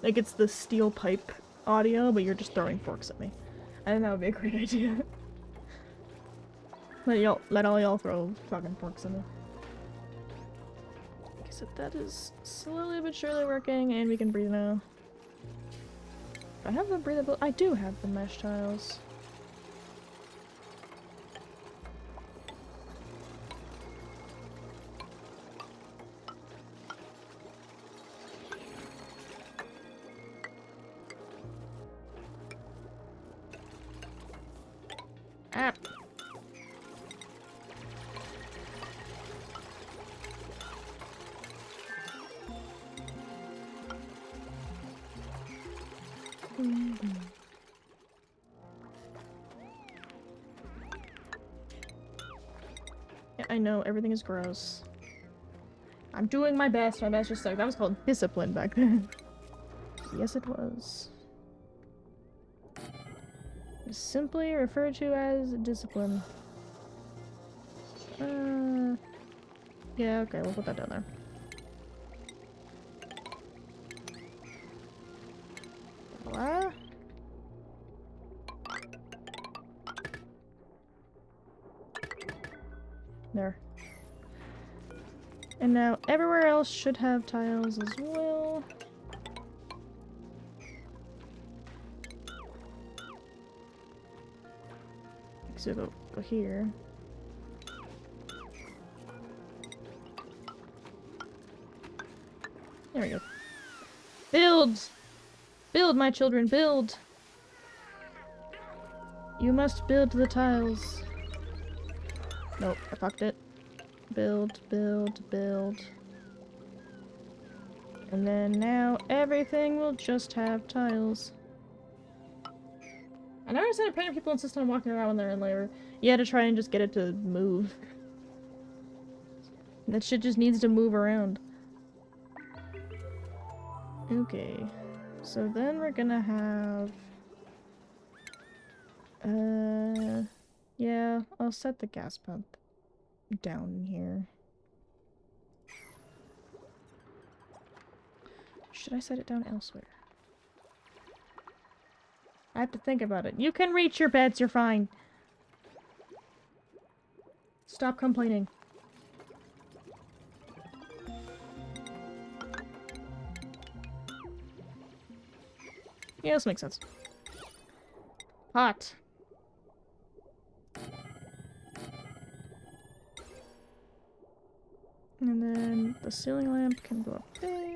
Like it's the steel pipe audio, but you're just throwing forks at me. I think that would be a great idea. Let all y'all throw fucking forks at me. Okay, so that is slowly but surely working, and we can breathe now. Do I have the breathable? I do have the mesh tiles. Ah. Yeah, I know, everything is gross. I'm doing my best just sucked. That was called discipline back then. Yes, it was. Simply referred to as discipline. Yeah, okay, we'll put that down there. Voila. There. And now everywhere else should have tiles as well. So go here. There we go. Build! Build, my children, build! You must build the tiles. Nope, I fucked it. Build, build, build. And then now everything will just have tiles. I never understand pregnant people insist on walking around when they're in labor. You had to try and just get it to move. That shit just needs to move around. Okay. So then we're gonna have... yeah, I'll set the gas pump down here. Should I set it down elsewhere? I have to think about it. You can reach your beds, you're fine. Stop complaining. Yeah, this makes sense. Hot. And then the ceiling lamp can go up there.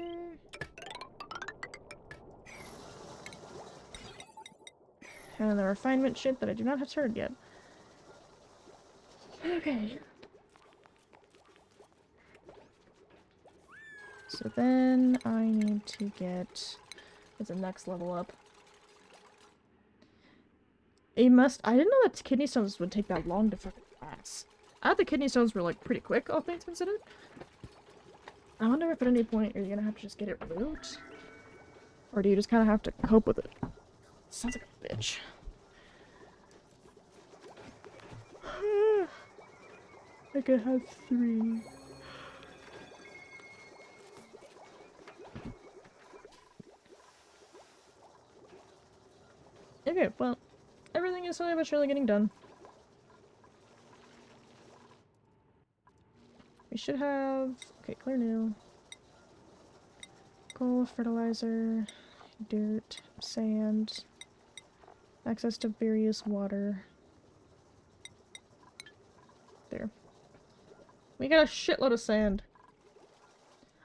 And the refinement shit that I do not have heard yet. Okay. So then I need to get... What's the next level up? I didn't know that kidney stones would take that long to fucking pass. I thought the kidney stones were, like, pretty quick, all things considered. I wonder if at any point you're gonna have to just get it removed? Or do you just kind of have to cope with it? Sounds like a bitch. I could have 3. Okay, well, everything is slowly but surely getting done. We should have... Okay, clear new. Coal, fertilizer, dirt, sand, access to various water. There. We got a shitload of sand.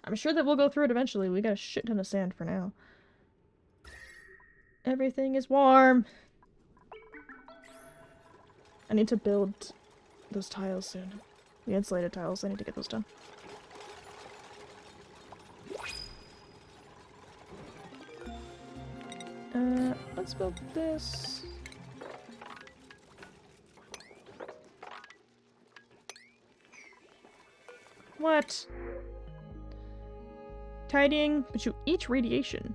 I'm sure that we'll go through it eventually. We got a shit ton of sand for now. Everything is warm. I need to build those tiles soon. The insulated tiles, I need to get those done. Let's build this. What? Tidying, but you each radiation.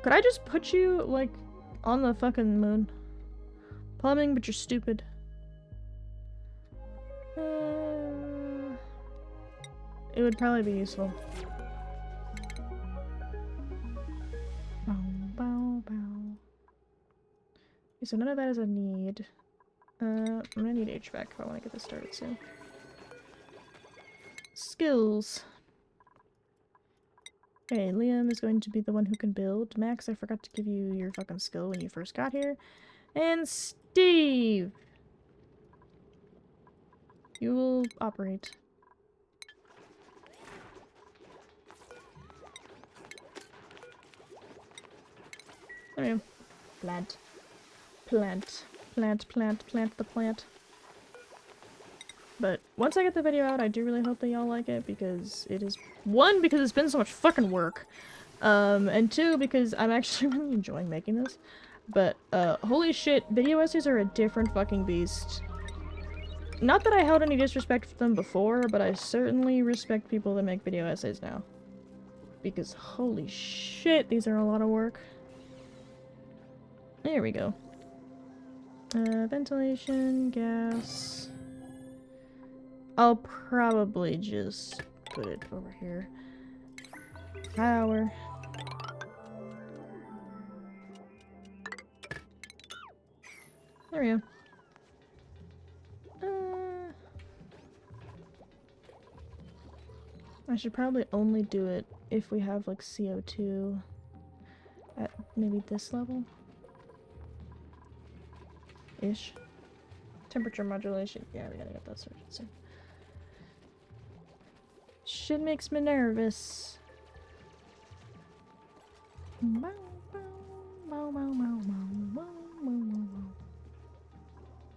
Could I just put you, like, on the fucking moon? Plumbing, but you're stupid. It would probably be useful. Bow, bow, bow. Okay, so none of that is a need. I'm gonna need HVAC if I want to get this started soon. Skills. Okay, Liam is going to be the one who can build. Max, I forgot to give you your fucking skill when you first got here. And Steve! You will operate. There we go. Plant. Plant. Plant, plant, plant the plant. But once I get the video out, I do really hope that y'all like it, because it is... 1, because it's been so much fucking work. And 2, because I'm actually really enjoying making this. But, holy shit, video essays are a different fucking beast. Not that I held any disrespect for them before, but I certainly respect people that make video essays now. Because holy shit, these are a lot of work. There we go. Ventilation, gas... I'll probably just put it over here. Power. There we go. I should probably only do it if we have like CO2 at maybe this level. Ish. Temperature modulation. Yeah, we gotta get that sorted soon. Shit makes me nervous.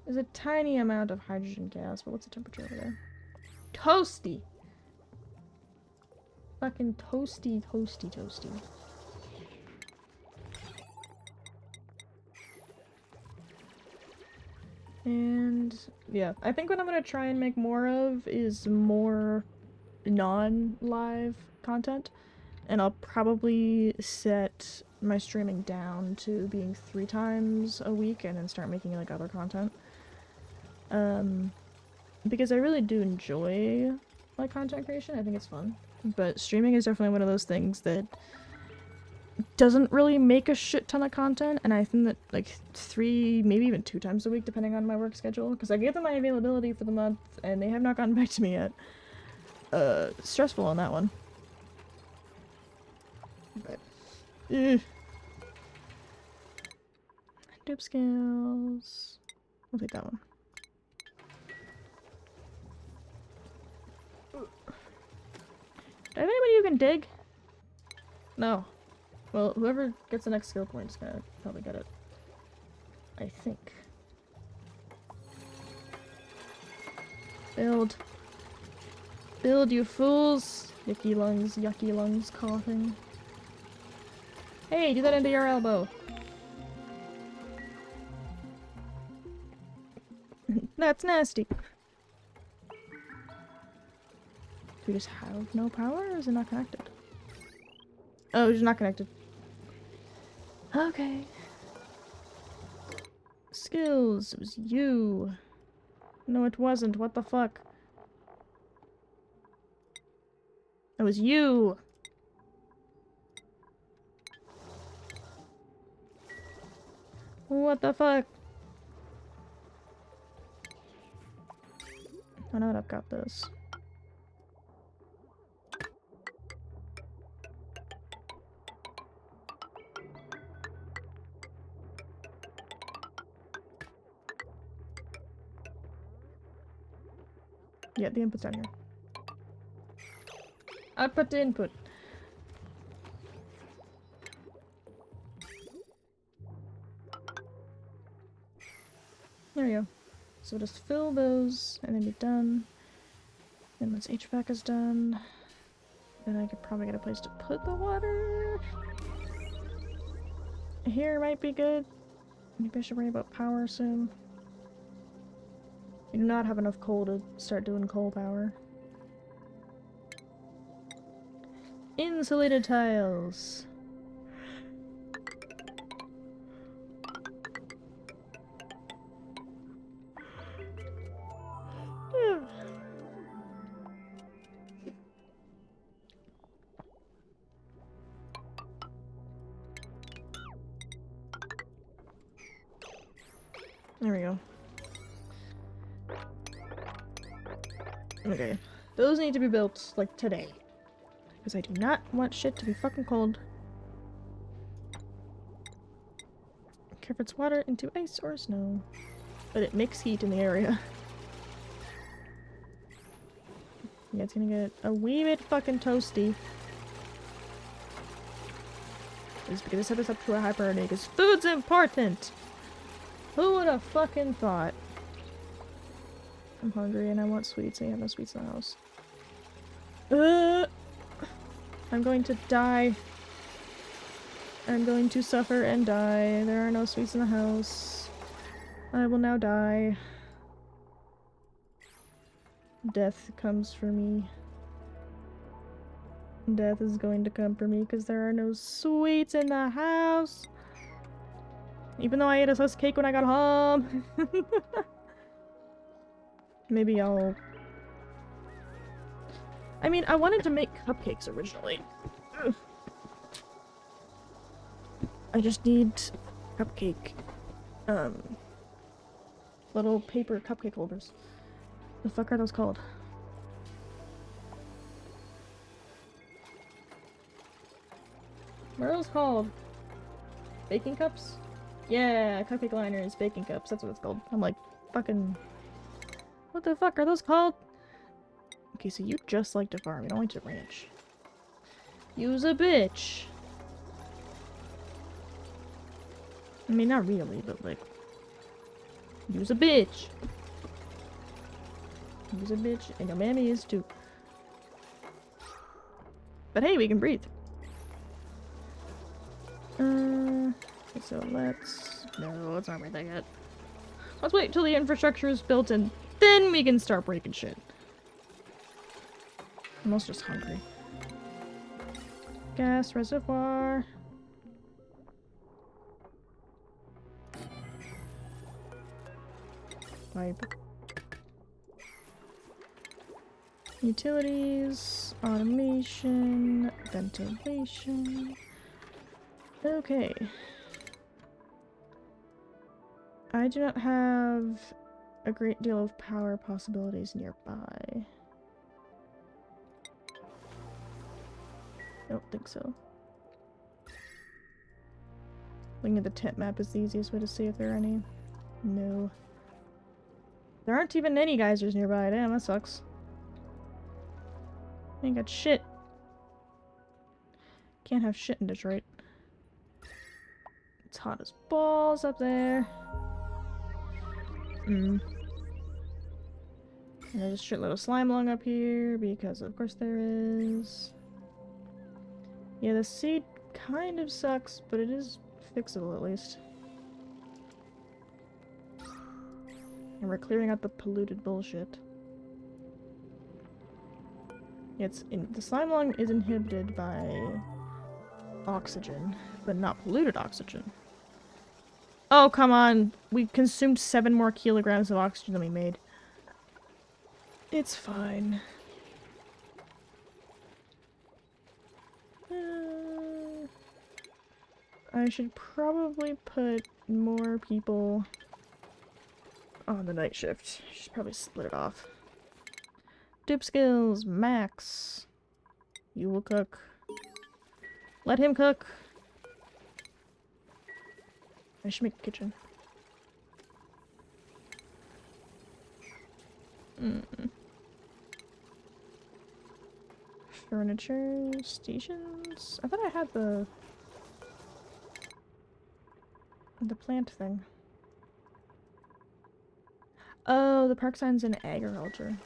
There's a tiny amount of hydrogen gas, but what's the temperature over there? Toasty! Fucking toasty, toasty, toasty. And yeah, I think what I'm gonna try and make more of is more non-live content, and I'll probably set my streaming down to being 3 times a week and then start making like other content. Because I really do enjoy like content creation. I think it's fun, but streaming is definitely one of those things that doesn't really make a shit ton of content, and I think that like 3, maybe even 2 times a week depending on my work schedule, because I gave them my availability for the month and they have not gotten back to me yet. Stressful on that one. But, Dupe skills. We'll take that one. Do I have anybody who can dig? No. Well, whoever gets the next skill point is gonna probably get it. I think. Build. Build, you fools! yucky lungs coughing. Hey, do that into your elbow. That's nasty. Do we just have no power, or is it not connected? Oh, it's not connected. Okay. Skills. It was you. No, it wasn't. What the fuck? It was you. What the fuck? I know that I've got this. Yeah, the input's down here. Output to input. There we go. So we'll just fill those and then be done. And once HVAC is done, then I could probably get a place to put the water. Here might be good. Maybe I should worry about power soon. I do not have enough coal to start doing coal power. Insulated tiles. There we go. Okay. Those need to be built, like, today. Because I do not want shit to be fucking cold. Converts water into ice or snow. But it makes heat in the area. Yeah, it's gonna get a wee bit fucking toasty. Just because I set this up to a high priority, because food's important! Who would have fucking thought? I'm hungry and I want sweets, and I have no sweets in the house. I'm going to die. I'm going to suffer and die. There are no sweets in the house. I will now die. Death comes for me. Death is going to come for me because there are no sweets in the house. Even though I ate a slice of cake when I got home. Maybe I'll... I mean, I wanted to make cupcakes originally. Ugh. I just need cupcake, little paper cupcake holders. The fuck are those called? What are those called? Baking cups? Yeah, cupcake liners, baking cups, that's what it's called. I'm like, fucking... What the fuck are those called? Okay, so you just like to farm, you don't like to ranch. You's a bitch! I mean, not really, but like... You's a bitch! You's a bitch, and your mammy is too. But hey, we can breathe! So let's... No, it's not right there yet. Let's wait till the infrastructure is built and then we can start breaking shit. I'm also just hungry. Gas reservoir. Pipe. Utilities. Automation. Ventilation. Okay. I do not have a great deal of power possibilities nearby. Don't think so. Looking at the temp map is the easiest way to see if there are any. No. There aren't even any geysers nearby. Damn, that sucks. Ain't got shit. Can't have shit in Detroit. It's hot as balls up there. And there's a shitload of slime lung up here, because of course there is. Yeah, the seed kind of sucks, but it is fixable at least. And we're clearing out the polluted bullshit. The slime lung is inhibited by oxygen, but not polluted oxygen. Oh, come on! We consumed 7 more kilograms of oxygen than we made. It's fine. I should probably put more people on the night shift. I should probably split it off. Dupe skills, max. You will cook. Let him cook. I should make a kitchen. Furniture stations. I thought I had the plant thing. Oh, the park sign's in agriculture.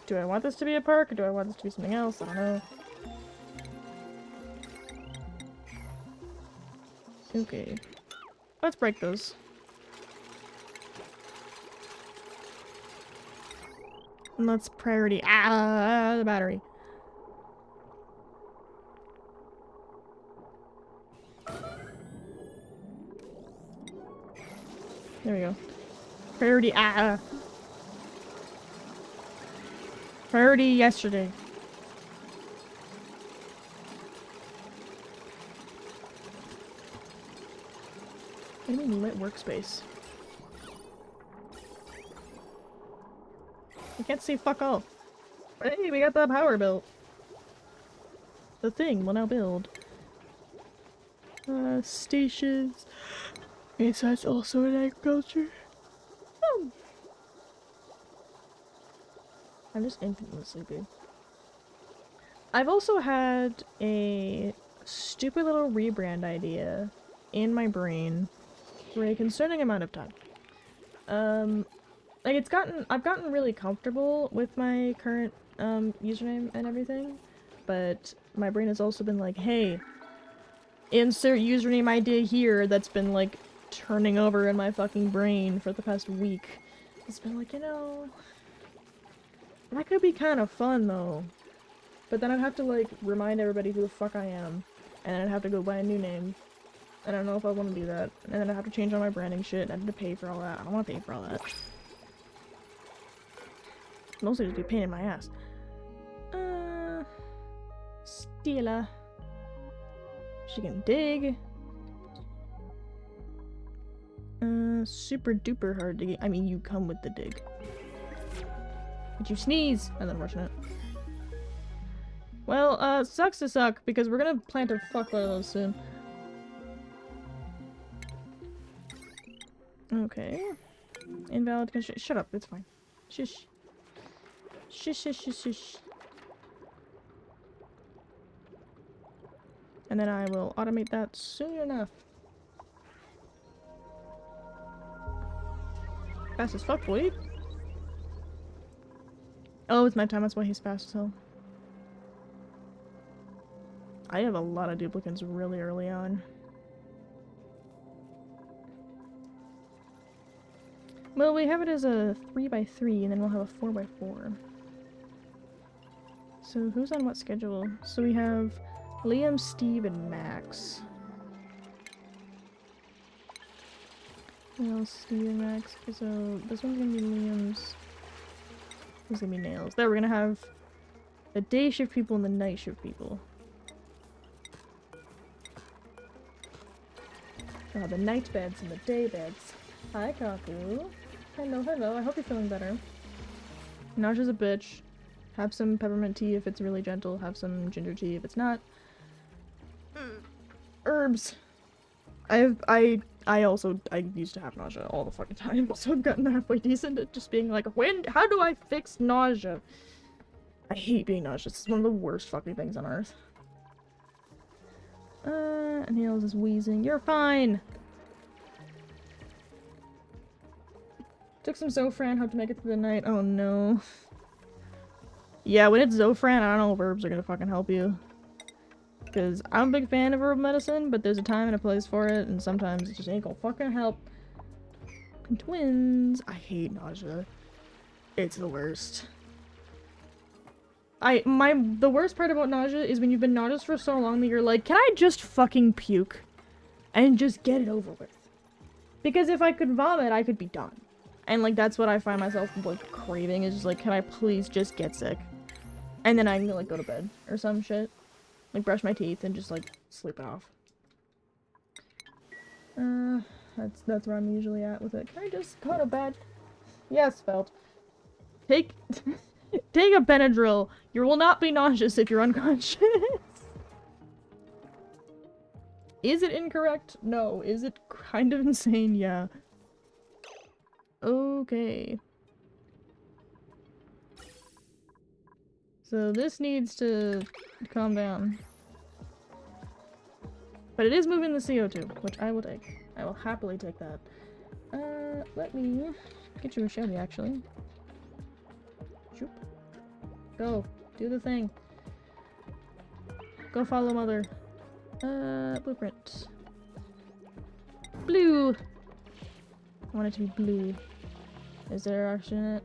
Do I want this to be a park, or do I want this to be something else? I don't know. Okay. Let's break those. And let's priority. The battery. There we go. Priority. Priority yesterday. What do you mean lit workspace? I can't see fuck all. Hey, we got the power built. The thing will now build. Stations. Okay, so that's also in agriculture. Oh. I'm just infinitely sleepy. I've also had a stupid little rebrand idea in my brain for a concerning amount of time. Like I've gotten really comfortable with my current username and everything, but my brain has also been like, hey, insert username idea here that's been like turning over in my fucking brain for the past week. It's been like, you know, that could be kind of fun though. But then I'd have to like remind everybody who the fuck I am, and then I'd have to go buy a new name. I don't know if I want to do that. And then I'd have to change all my branding shit. I'd have to pay for all that. I don't want to pay for all that. Mostly just be a pain in my ass. Stila. She can dig. Super duper hard digging. I mean, you come with the dig. But you sneeze! And then unfortunate. Well, sucks to suck, because we're gonna plant a fuckload of those soon. Okay. Invalid construction. Shut up, it's fine. Shush. Shush, shush, shush, shush. And then I will automate that soon enough. Fast as fuck, boy. Oh, it's nighttime, that's why he's fast as hell. I have a lot of duplicates really early on. Well, we have it as a 3x3, and then we'll have a 4x4. So who's on what schedule? So we have Liam, Steve, and Max. Well, Steve and Max. So this one's gonna be Liam's. This is gonna be Nails. There, we're gonna have the day shift people and the night shift people. Oh, the night beds and the day beds. Hi, Kaku. Hello, hello. I hope you're feeling better. Nausea's a bitch. Have some peppermint tea if it's really gentle. Have some ginger tea if it's not. Herbs. I used to have nausea all the fucking time, so I've gotten halfway decent at just being like, how do I fix nausea? I hate being nauseous. It's one of the worst fucking things on earth. Nails is wheezing. You're fine! Took some Zofran, hope to make it through the night. Oh no. Yeah, when it's Zofran, I don't know if herbs are gonna fucking help you. Because I'm a big fan of herb medicine, but there's a time and a place for it, and sometimes it just ain't gonna fucking help. Twins. I hate nausea. It's the worst. The worst part about nausea is when you've been nauseous for so long that you're like, can I just fucking puke? And just get it over with. Because if I could vomit, I could be done. And like, that's what I find myself like craving, is just like, can I please just get sick? And then I can like go to bed or some shit. Like brush my teeth and just like sleep it off. That's where I'm usually at with it. Can I just go to bed? Yes, Felt. Take a Benadryl. You will not be nauseous if you're unconscious. Is it incorrect? No. Is it kind of insane? Yeah. Okay. So this needs to calm down. But it is moving the CO2, which I will take. I will happily take that. Let me get you a Chevy, actually. Shoop. Go. Do the thing. Go follow mother. Blueprint. Blue! I want it to be blue. Is there oxygen in it?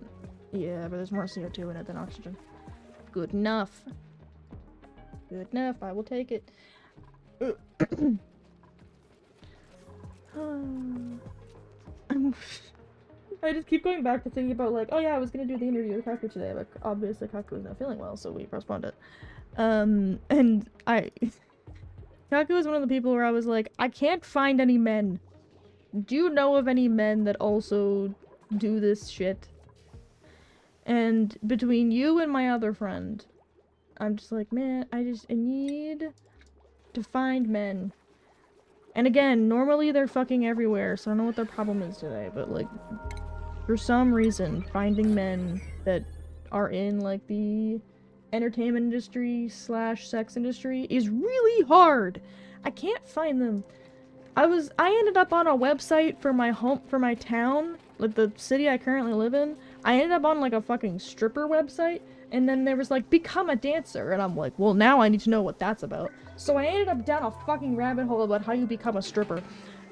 Yeah, but there's more CO2 in it than oxygen. Good enough. Good enough, I will take it. I just keep going back to thinking about like, oh yeah, I was gonna do the interview with Kaku today, but obviously Kaku was not feeling well, so we postponed it. And Kaku was one of the people where I was like, I can't find any men. Do you know of any men that also do this shit? And between you and my other friend, I'm just like, man, I need to find men. And again, normally they're fucking everywhere, so I don't know what their problem is today, but like, for some reason, finding men that are in like the entertainment industry / sex industry is really hard. I can't find them. I ended up on a website for my town, like the city I currently live in. I ended up on like a fucking stripper website, and then there was like, become a dancer, and I'm like, well, now I need to know what that's about. So I ended up down a fucking rabbit hole about how you become a stripper.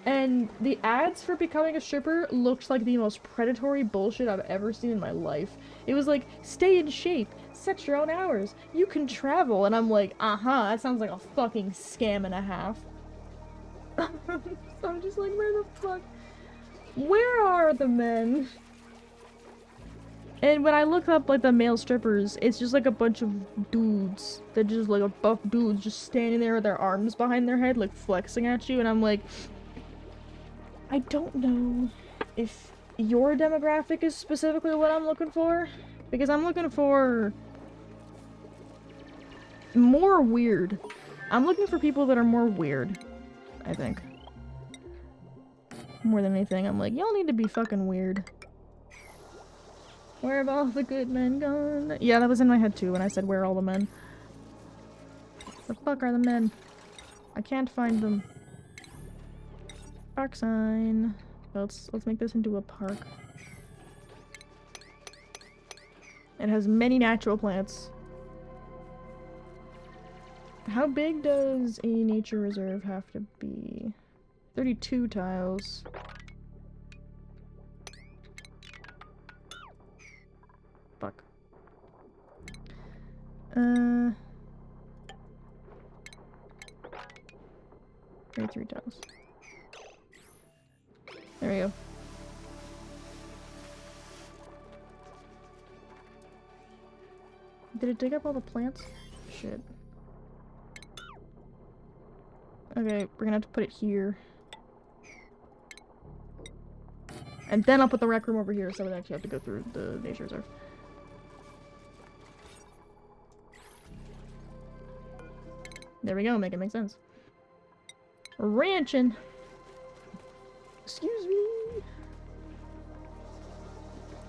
And the ads for becoming a stripper looked like the most predatory bullshit I've ever seen in my life. It was like, stay in shape, set your own hours, you can travel, and I'm like, that sounds like a fucking scam and a half. So I'm just like, where the fuck? Where are the men? And when I look up like the male strippers, it's just like a bunch of dudes. They're just like a buff dudes just standing there with their arms behind their head, like flexing at you, and I'm like, I don't know if your demographic is specifically what I'm looking for, because I'm looking for more weird. I'm looking for people that are more weird, I think. More than anything, I'm like, y'all need to be fucking weird. Where have all the good men gone? Yeah, that was in my head too when I said, where are all the men? The fuck are the men? I can't find them. Park sign. Let's make this into a park. It has many natural plants. How big does a nature reserve have to be? 32 tiles. Fuck. 33 tiles. There we go. Did it dig up all the plants? Shit. Okay, we're gonna have to put it here. And then I'll put the rec room over here so we actually have to go through the nature reserve. There we go, make it make sense. Ranching! Excuse me!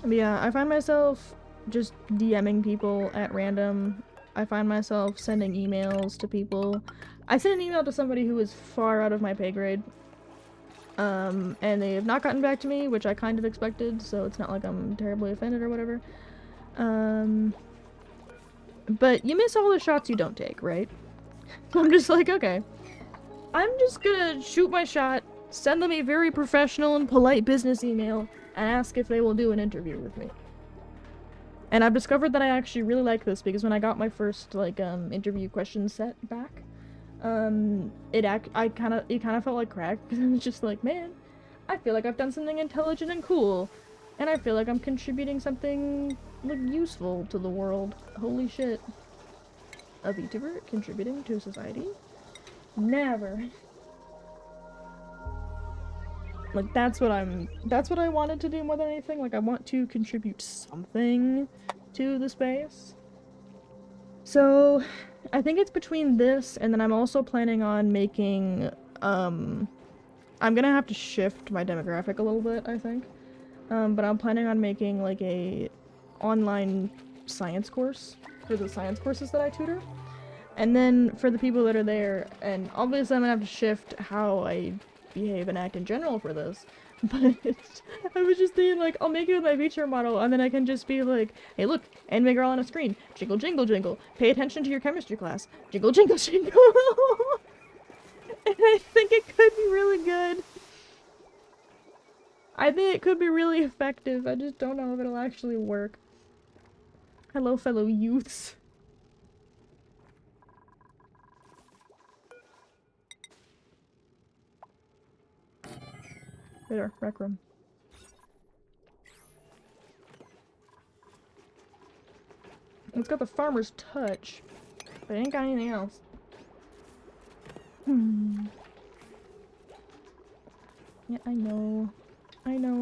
But yeah, I find myself just DMing people at random. I find myself sending emails to people. I sent an email to somebody who was far out of my pay grade. And they have not gotten back to me, which I kind of expected, so it's not like I'm terribly offended or whatever. But you miss all the shots you don't take, right? I'm just like, okay. I'm just gonna shoot my shot, send them a very professional and polite business email, and ask if they will do an interview with me. And I've discovered that I actually really like this, because when I got my first, like, interview question set back, it kind of felt like crack, because I was just like, man, I feel like I've done something intelligent and cool, and I feel like I'm contributing something, like, useful to the world. Holy shit. A VTuber contributing to society? Never. Like, that's what I wanted to do more than anything. Like, I want to contribute something to the space. So, I think it's between this, and then I'm also planning on making, I'm gonna have to shift my demographic a little bit, I think. But I'm planning on making, like, a online science course for the science courses that I tutor. And then for the people that are there, and obviously I'm gonna have to shift how I behave and act in general for this, but I was just thinking, like, I'll make it with my VTuber model, and then I can just be like, hey look, anime girl on a screen, jingle jingle jingle, pay attention to your chemistry class, jingle jingle jingle. And I think it could be really good. I think it could be really effective, I just don't know if it'll actually work. Hello fellow youths. There, rec room. It's got the farmer's touch, but it ain't got anything else. Yeah, I know. I know.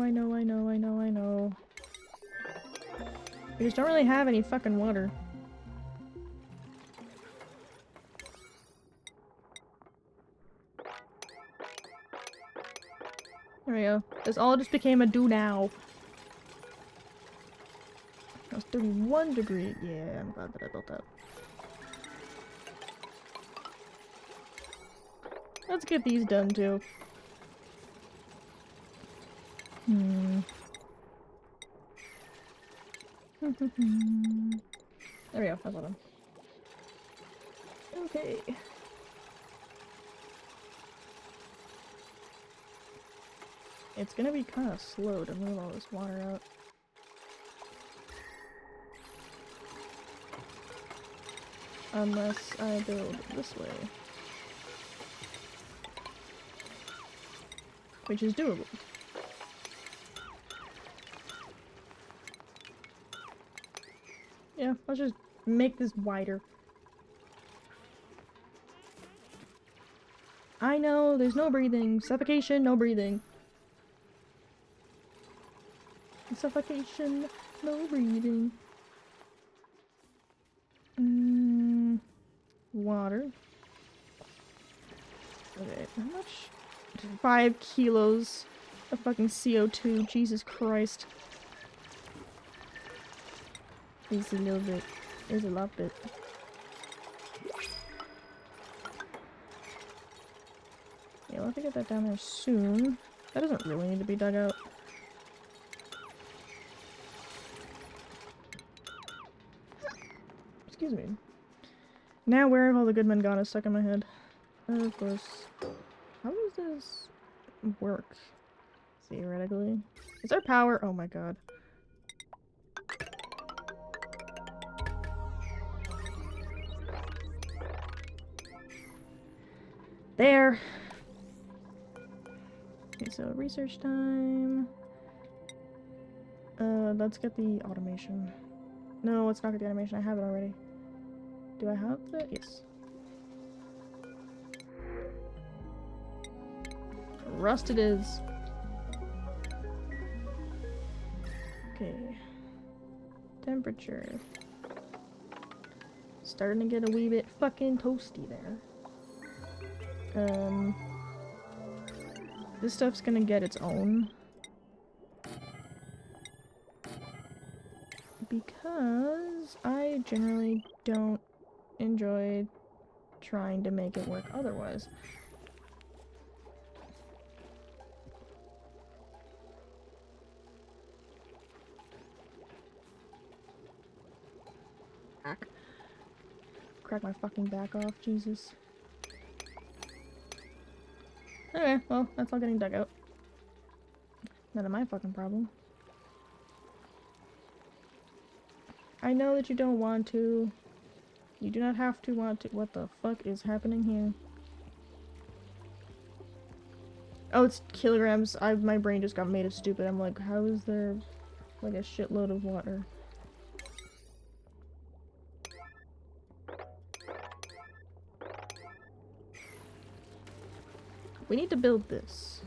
We just don't really have any fucking water. There we go. This all just became a do now. That's 31 degree. Yeah, I'm glad that I built that. Let's get these done too. There we go, I got them. Okay. It's gonna be kind of slow to move all this water out. Unless I build this way. Which is doable. Yeah, let's just make this wider. I know, there's no breathing. Suffocation, no breathing. Suffocation, no breathing. Water. Okay, how much? 5 kilos of fucking CO2, Jesus Christ. It's a little bit. It's a lot bit. Yeah, we'll have to get that down there soon. That doesn't really need to be dug out. Excuse me. Now where have all the good men gone is stuck in my head. Of course. How does this work? Theoretically. Is there power? Oh my god. There! Okay, so research time. Let's get the automation. No, let's not get the animation. I have it already. Do I have that? Yes. Rust it is. Okay. Temperature. Starting to get a wee bit fucking toasty there. This stuff's gonna get its own. Because I generally don't enjoy trying to make it work otherwise. crack my fucking back off, Jesus. Okay, well, that's all getting dug out. None of my fucking problem. I know that you don't want to. You do not have to want to. What the fuck is happening here? Oh, it's kilograms. My brain just got made of stupid. I'm like, how is there like a shitload of water? We need to build this.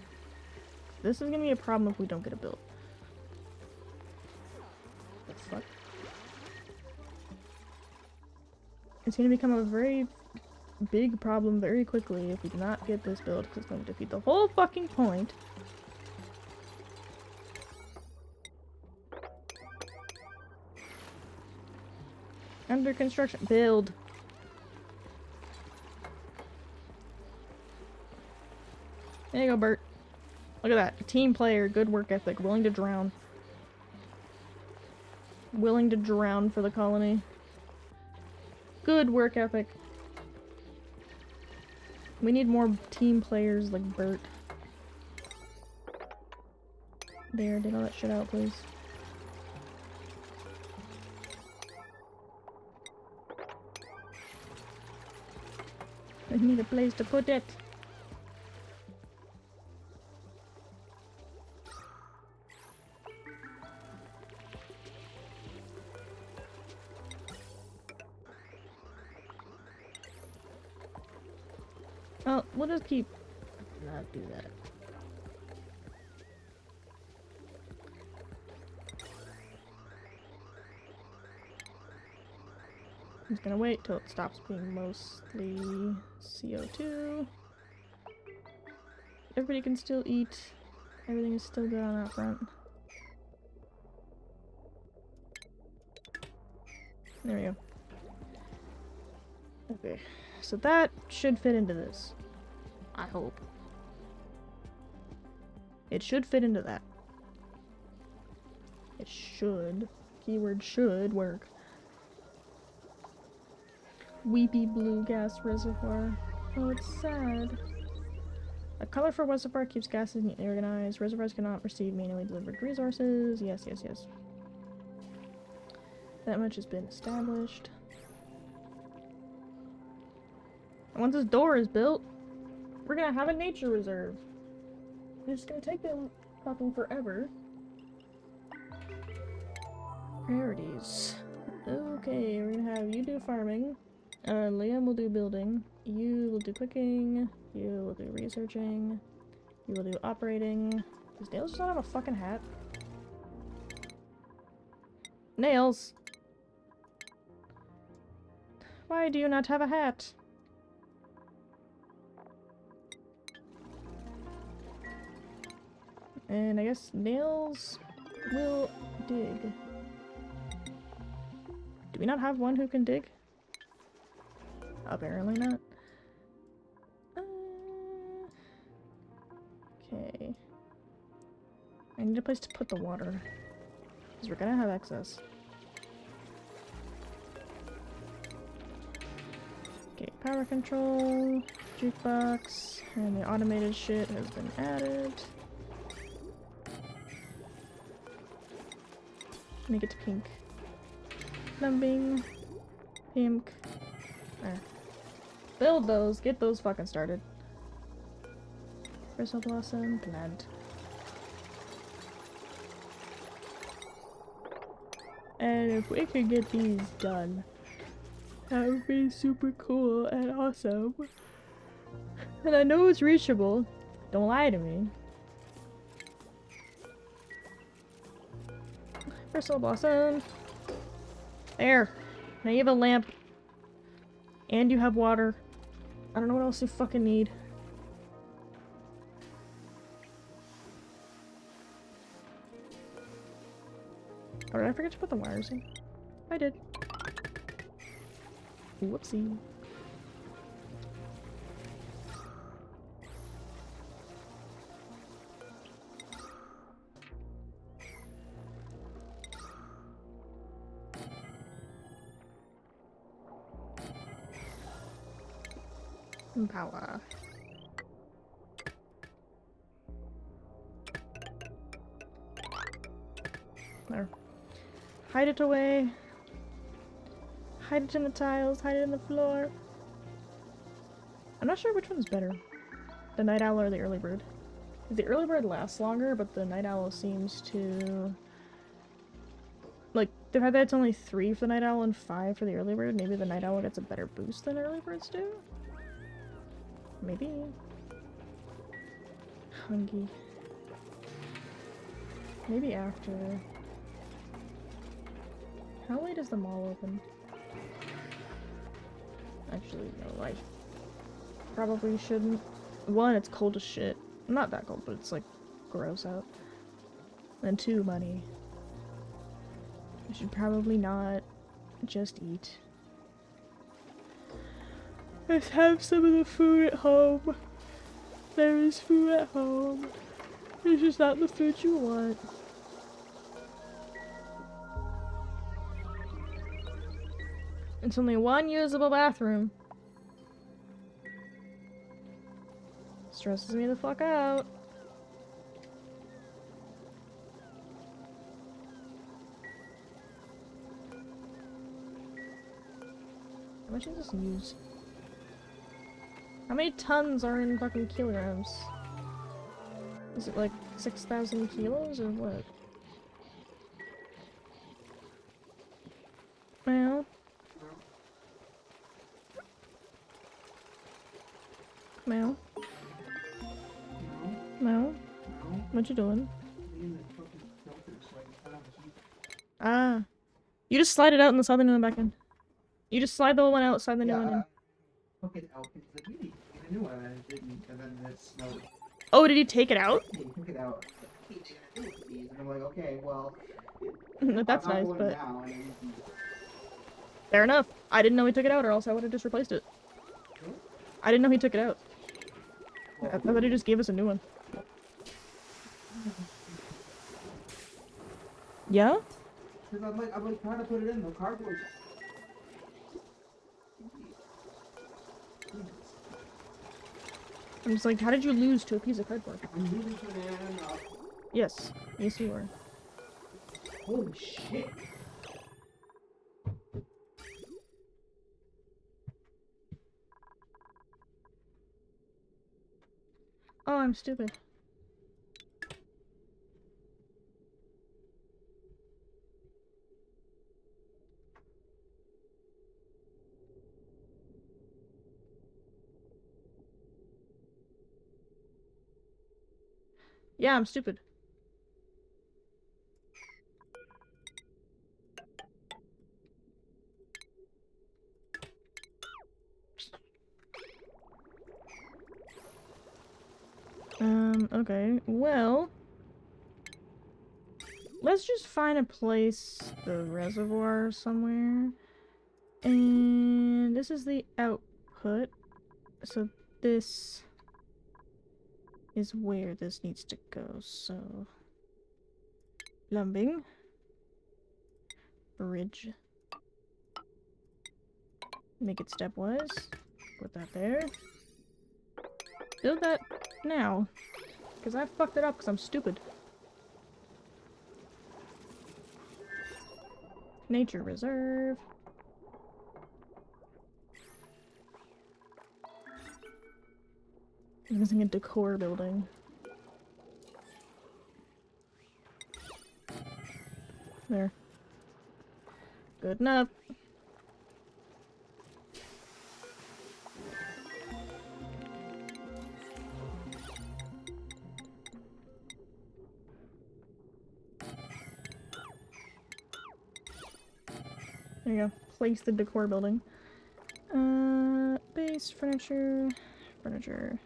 This is gonna be a problem if we don't get it built. What the fuck? It's gonna become a very big problem very quickly if we do not get this built, because it's going to defeat the whole fucking point. Under construction. Build. There you go, Bert. Look at that. Team player, good work ethic, willing to drown. Willing to drown for the colony. Good work ethic. We need more team players like Bert. There, dig all that shit out, please. I need a place to put it. Oh, we'll just keep... not do that. I'm just gonna wait till it stops being mostly CO2. Everybody can still eat. Everything is still good on that front. There we go. Okay, so that should fit into this. I hope. It should fit into that. It should. Keyword should work. Weepy blue gas reservoir. Oh, it's sad. A colorful reservoir keeps gases neatly organized. Reservoirs cannot receive manually delivered resources. Yes, yes, yes. That much has been established. And once this door is built, we're gonna have a nature reserve. It's gonna take them fucking forever. Priorities. Okay, we're gonna have you do farming. Liam will do building. You will do cooking. You will do researching. You will do operating. Does Nails just not have a fucking hat? Nails! Why do you not have a hat? And I guess Nails will dig. Do we not have one who can dig? Apparently not. Okay. I need a place to put the water. Because we're gonna have excess. Okay, power control, jukebox, and the automated shit has been added. Make it pink. Plumbing. Pink. There. Build those. Get those fucking started. Crystal blossom. Plant. And if we could get these done, that would be super cool and awesome. And I know it's reachable. Don't lie to me. Crystal blossom. There. Now you have a lamp. And you have water. I don't know what else you fucking need. Oh, did I forget to put the wires in? I did. Whoopsie. Power. There. Hide it away. Hide it in the tiles, hide it in the floor. I'm not sure which one's better. The night owl or the early bird. The early bird lasts longer, but the night owl seems to... Like, the fact that it's only 3 for the night owl and 5 for the early bird, maybe the night owl gets a better boost than early birds do? Maybe. Hungry. Maybe after. How late is the mall open? Actually, no, I probably shouldn't. One, it's cold as shit. Not that cold, but it's like gross out. And 2, money. I should probably not just eat. Let's have some of the food at home. There is food at home. It's just not the food you want. It's only one usable bathroom. Stresses me the fuck out. How much does this use? How many tons are in fucking kilograms? Is it like 6,000 kilos or what? Well. Mel? Mel? What you doing? Ah. You just slide it out and slide the new one back in. You just slide the old one out, slide the new one in. Took it out because like, you need to get a new one, and it didn't, and then it snowed. Oh, did he take it out? Yeah, he took it out. Hey, what are you gonna do with these? And I'm like, okay, well... That's I'm not nice, going but... now, and then Fair enough. I didn't know he took it out, or else I would have just replaced it. I didn't know he took it out. I thought he just gave us a new one. Yeah? Because I'm like trying to put it in the cardboard. I'm just like, how did you lose to a piece of cardboard? I'm moving to an end. Yes. Yes, you were. Holy shit. Oh, I'm stupid. Yeah, I'm stupid. Okay. Well, let's just find a place, the reservoir somewhere. And this is the output. So this is where this needs to go. So plumbing, bridge, make it stepwise, put that there, build that now, because I fucked it up because I'm stupid. Nature reserve. I'm missing a decor building. There. Good enough. There you go. Place the decor building. Base, furniture, furniture.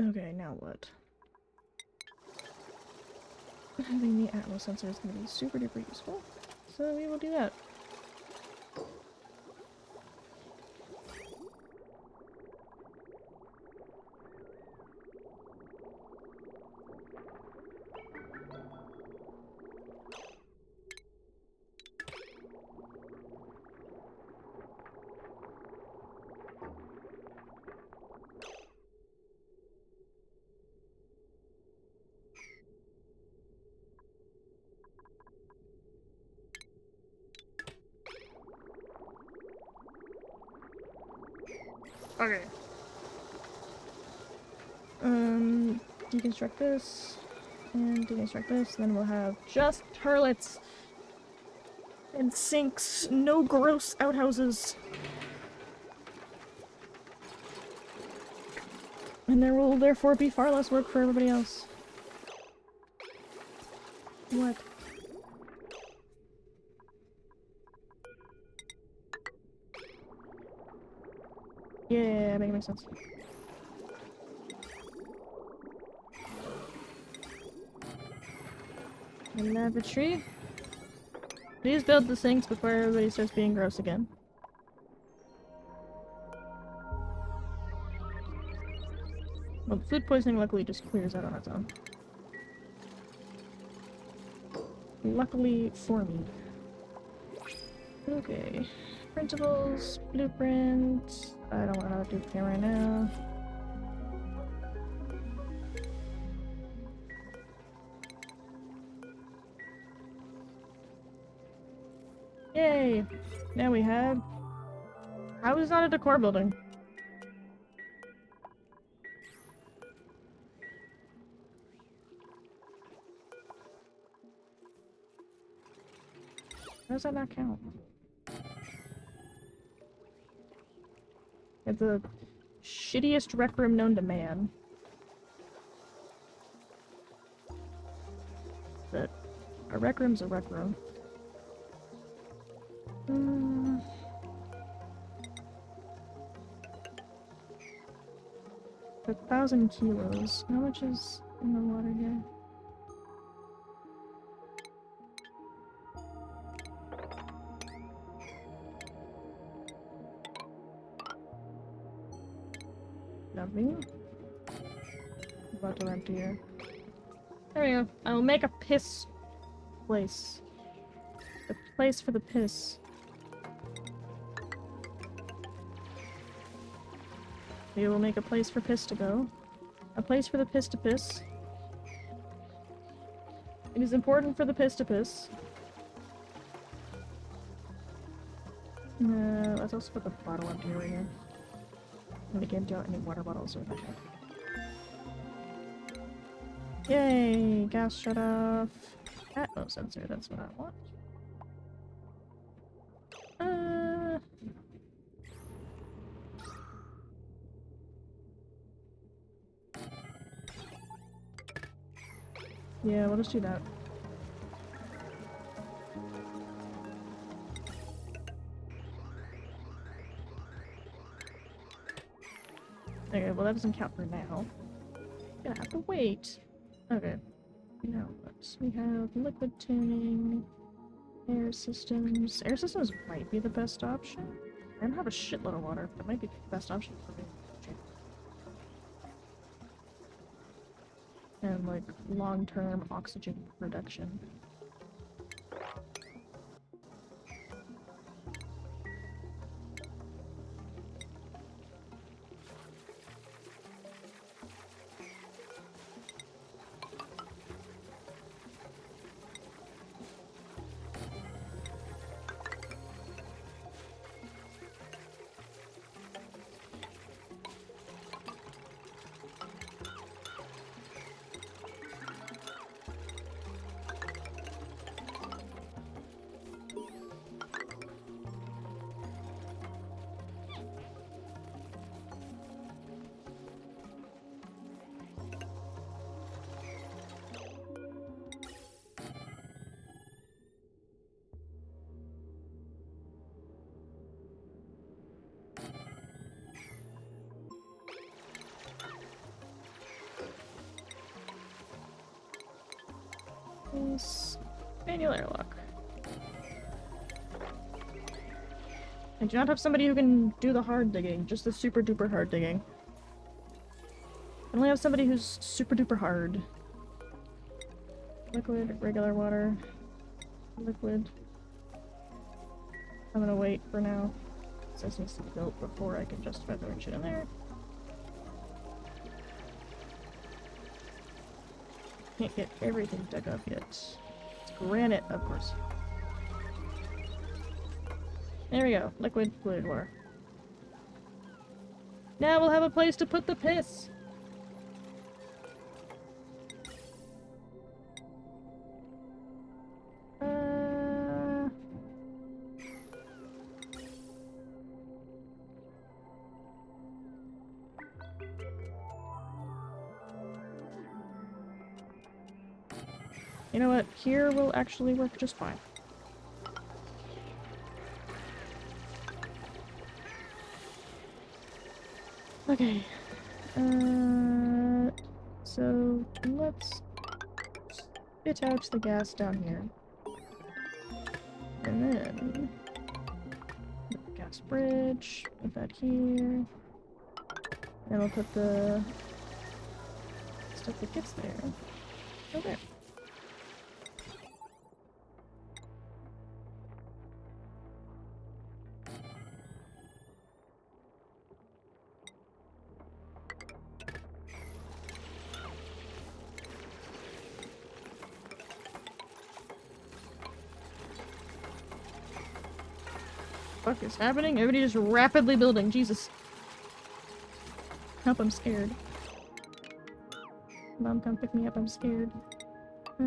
Okay, now what? Having the Atmos sensor is going to be super duper useful, so we will do that. Okay. Deconstruct this. And deconstruct this. Then we'll have just toilets. And sinks. No gross outhouses. And there will therefore be far less work for everybody else. What? Yeah, that makes sense. Lavatory. Please build the sinks before everybody starts being gross again. Well, the food poisoning luckily just clears out on its own. Luckily for me. Okay. Principles, blueprints. I don't want to do it right now. Yay! Now we have... How is not a decor building? How does that not count? It's the shittiest rec room known to man. But a rec room's a rec room. 1,000 kilos. How much is in the water here? Nothing. About to empty here. There we go. I will make a piss place. A place for the piss. We will make a place for piss to go. A place for the piss to piss. It is important for the piss to piss. Let's also put the bottle empty right here. And we can't do any water bottles or anything. Yay! Gas shut off. Atmos sensor, that's what I want. Yeah, we'll just do that. Okay, well that doesn't count for now. Gonna have to wait. Okay. Now what? We have liquid tuning, air systems. Air systems might be the best option. I don't have a shitload of water, but it might be the best option for me. And like long-term oxygen production. Manual airlock. I do not have somebody who can do the hard digging, just the super duper hard digging. I only have somebody who's super duper hard. Liquid, regular water, liquid. I'm gonna wait for now. This needs to be built before I can justify throwing shit in there. Can't get everything dug up yet. It's granite, of course. There we go. Liquid fluid water. Now we'll have a place to put the piss. You know what? Here will actually work just fine. Okay. So let's spit out the gas down here. And then gas bridge, put that here. And we'll put the stuff that gets there. Oh, there. What is happening? Everybody just rapidly building. Jesus. Help, I'm scared. Mom, come pick me up, I'm scared. I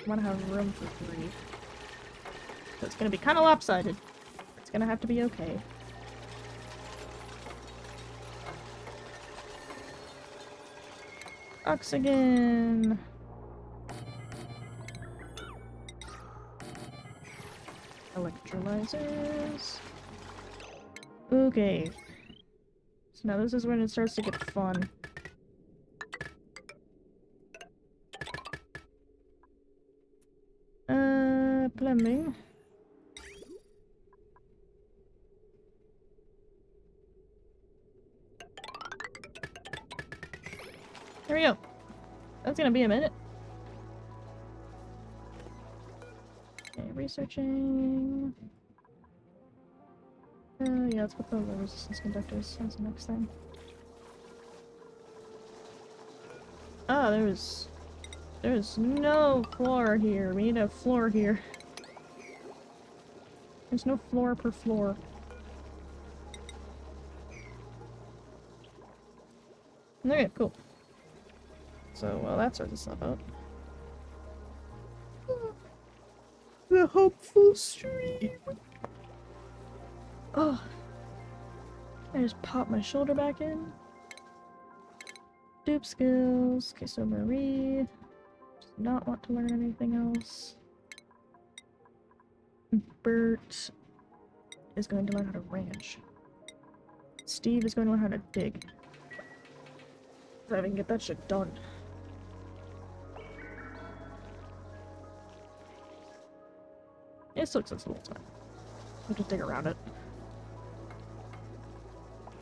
want to have room for 3. So it's gonna be kind of lopsided. It's gonna have to be okay. Oxygen! Electrolyzers. Okay. So now this is when it starts to get fun. Plumbing. There we go. That's gonna be a minute. Okay, researching. Yeah, let's put the low resistance conductors as the next thing. Oh, there's no floor here. We need a floor here. There's no floor per floor. Okay, cool. So, well, that sorts itself out. The hopeful stream. Oh. I just pop my shoulder back in. Dupe skills. Okay, so Marie does not want to learn anything else. Bert is going to learn how to ranch. Steve is going to learn how to dig. So I can get that shit done. It still takes a little time. I'll just dig around it.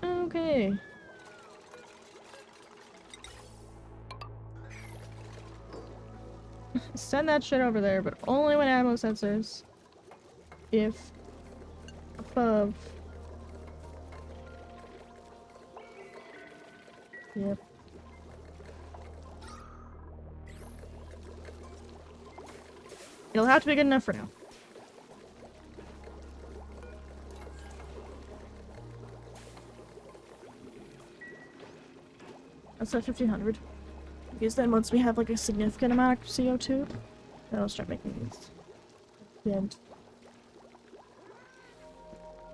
Okay. Send that shit over there, but only when ammo sensors. If above. Yep. It'll have to be good enough for now. That's at 1500. Because then once we have like a significant amount of CO2, then I'll start making these.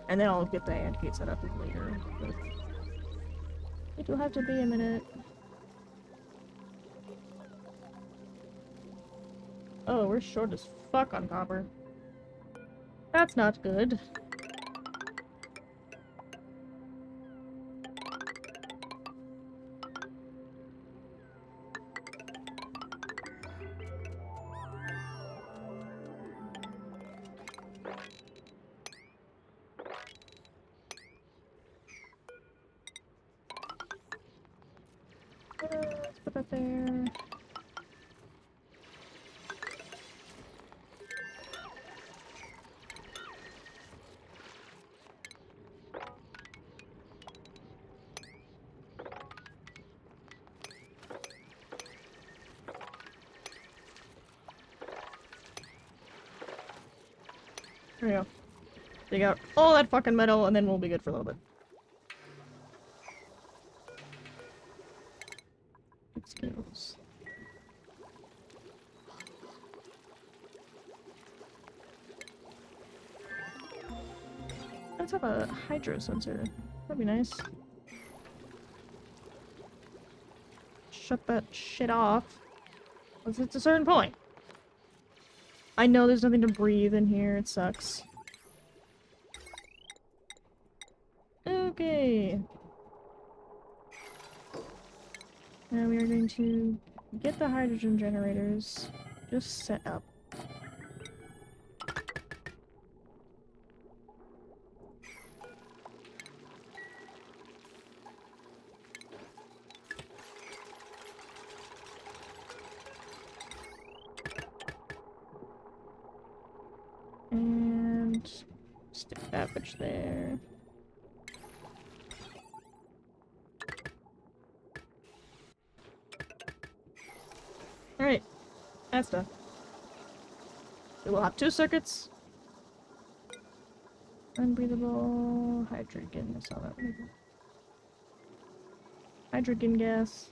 And then I'll get the ant gate set up later. But it will have to be a minute. Oh, we're short as fuck on copper. That's not good. Let's put that there. There we go. Dig out all that fucking metal, and then we'll be good for a little bit. Skills. Let's have a hydro sensor. That'd be nice. Shut that shit off. Once it's a certain point. I know there's nothing to breathe in here. It sucks. Okay. Now we are going to get the hydrogen generators just set up. And stick that bitch there. Alright, that's done. We will have 2 circuits. Unbreathable hydrogen. I saw that. Hydrogen gas.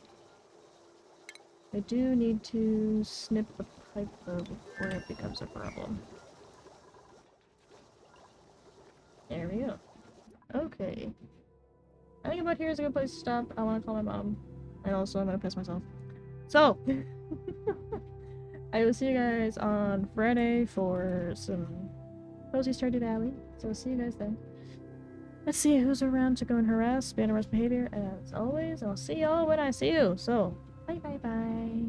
I do need to snip the pipe though before it becomes a problem. There we go. Okay. I think about here is a good place to stop. I want to call my mom. And also I'm gonna piss myself. So! I will see you guys on Friday for some Cozy Stardew Valley. So see you guys then. Let's see who's around to go and harass, ban arrest behavior, as always. I'll see y'all when I see you. So, bye bye bye.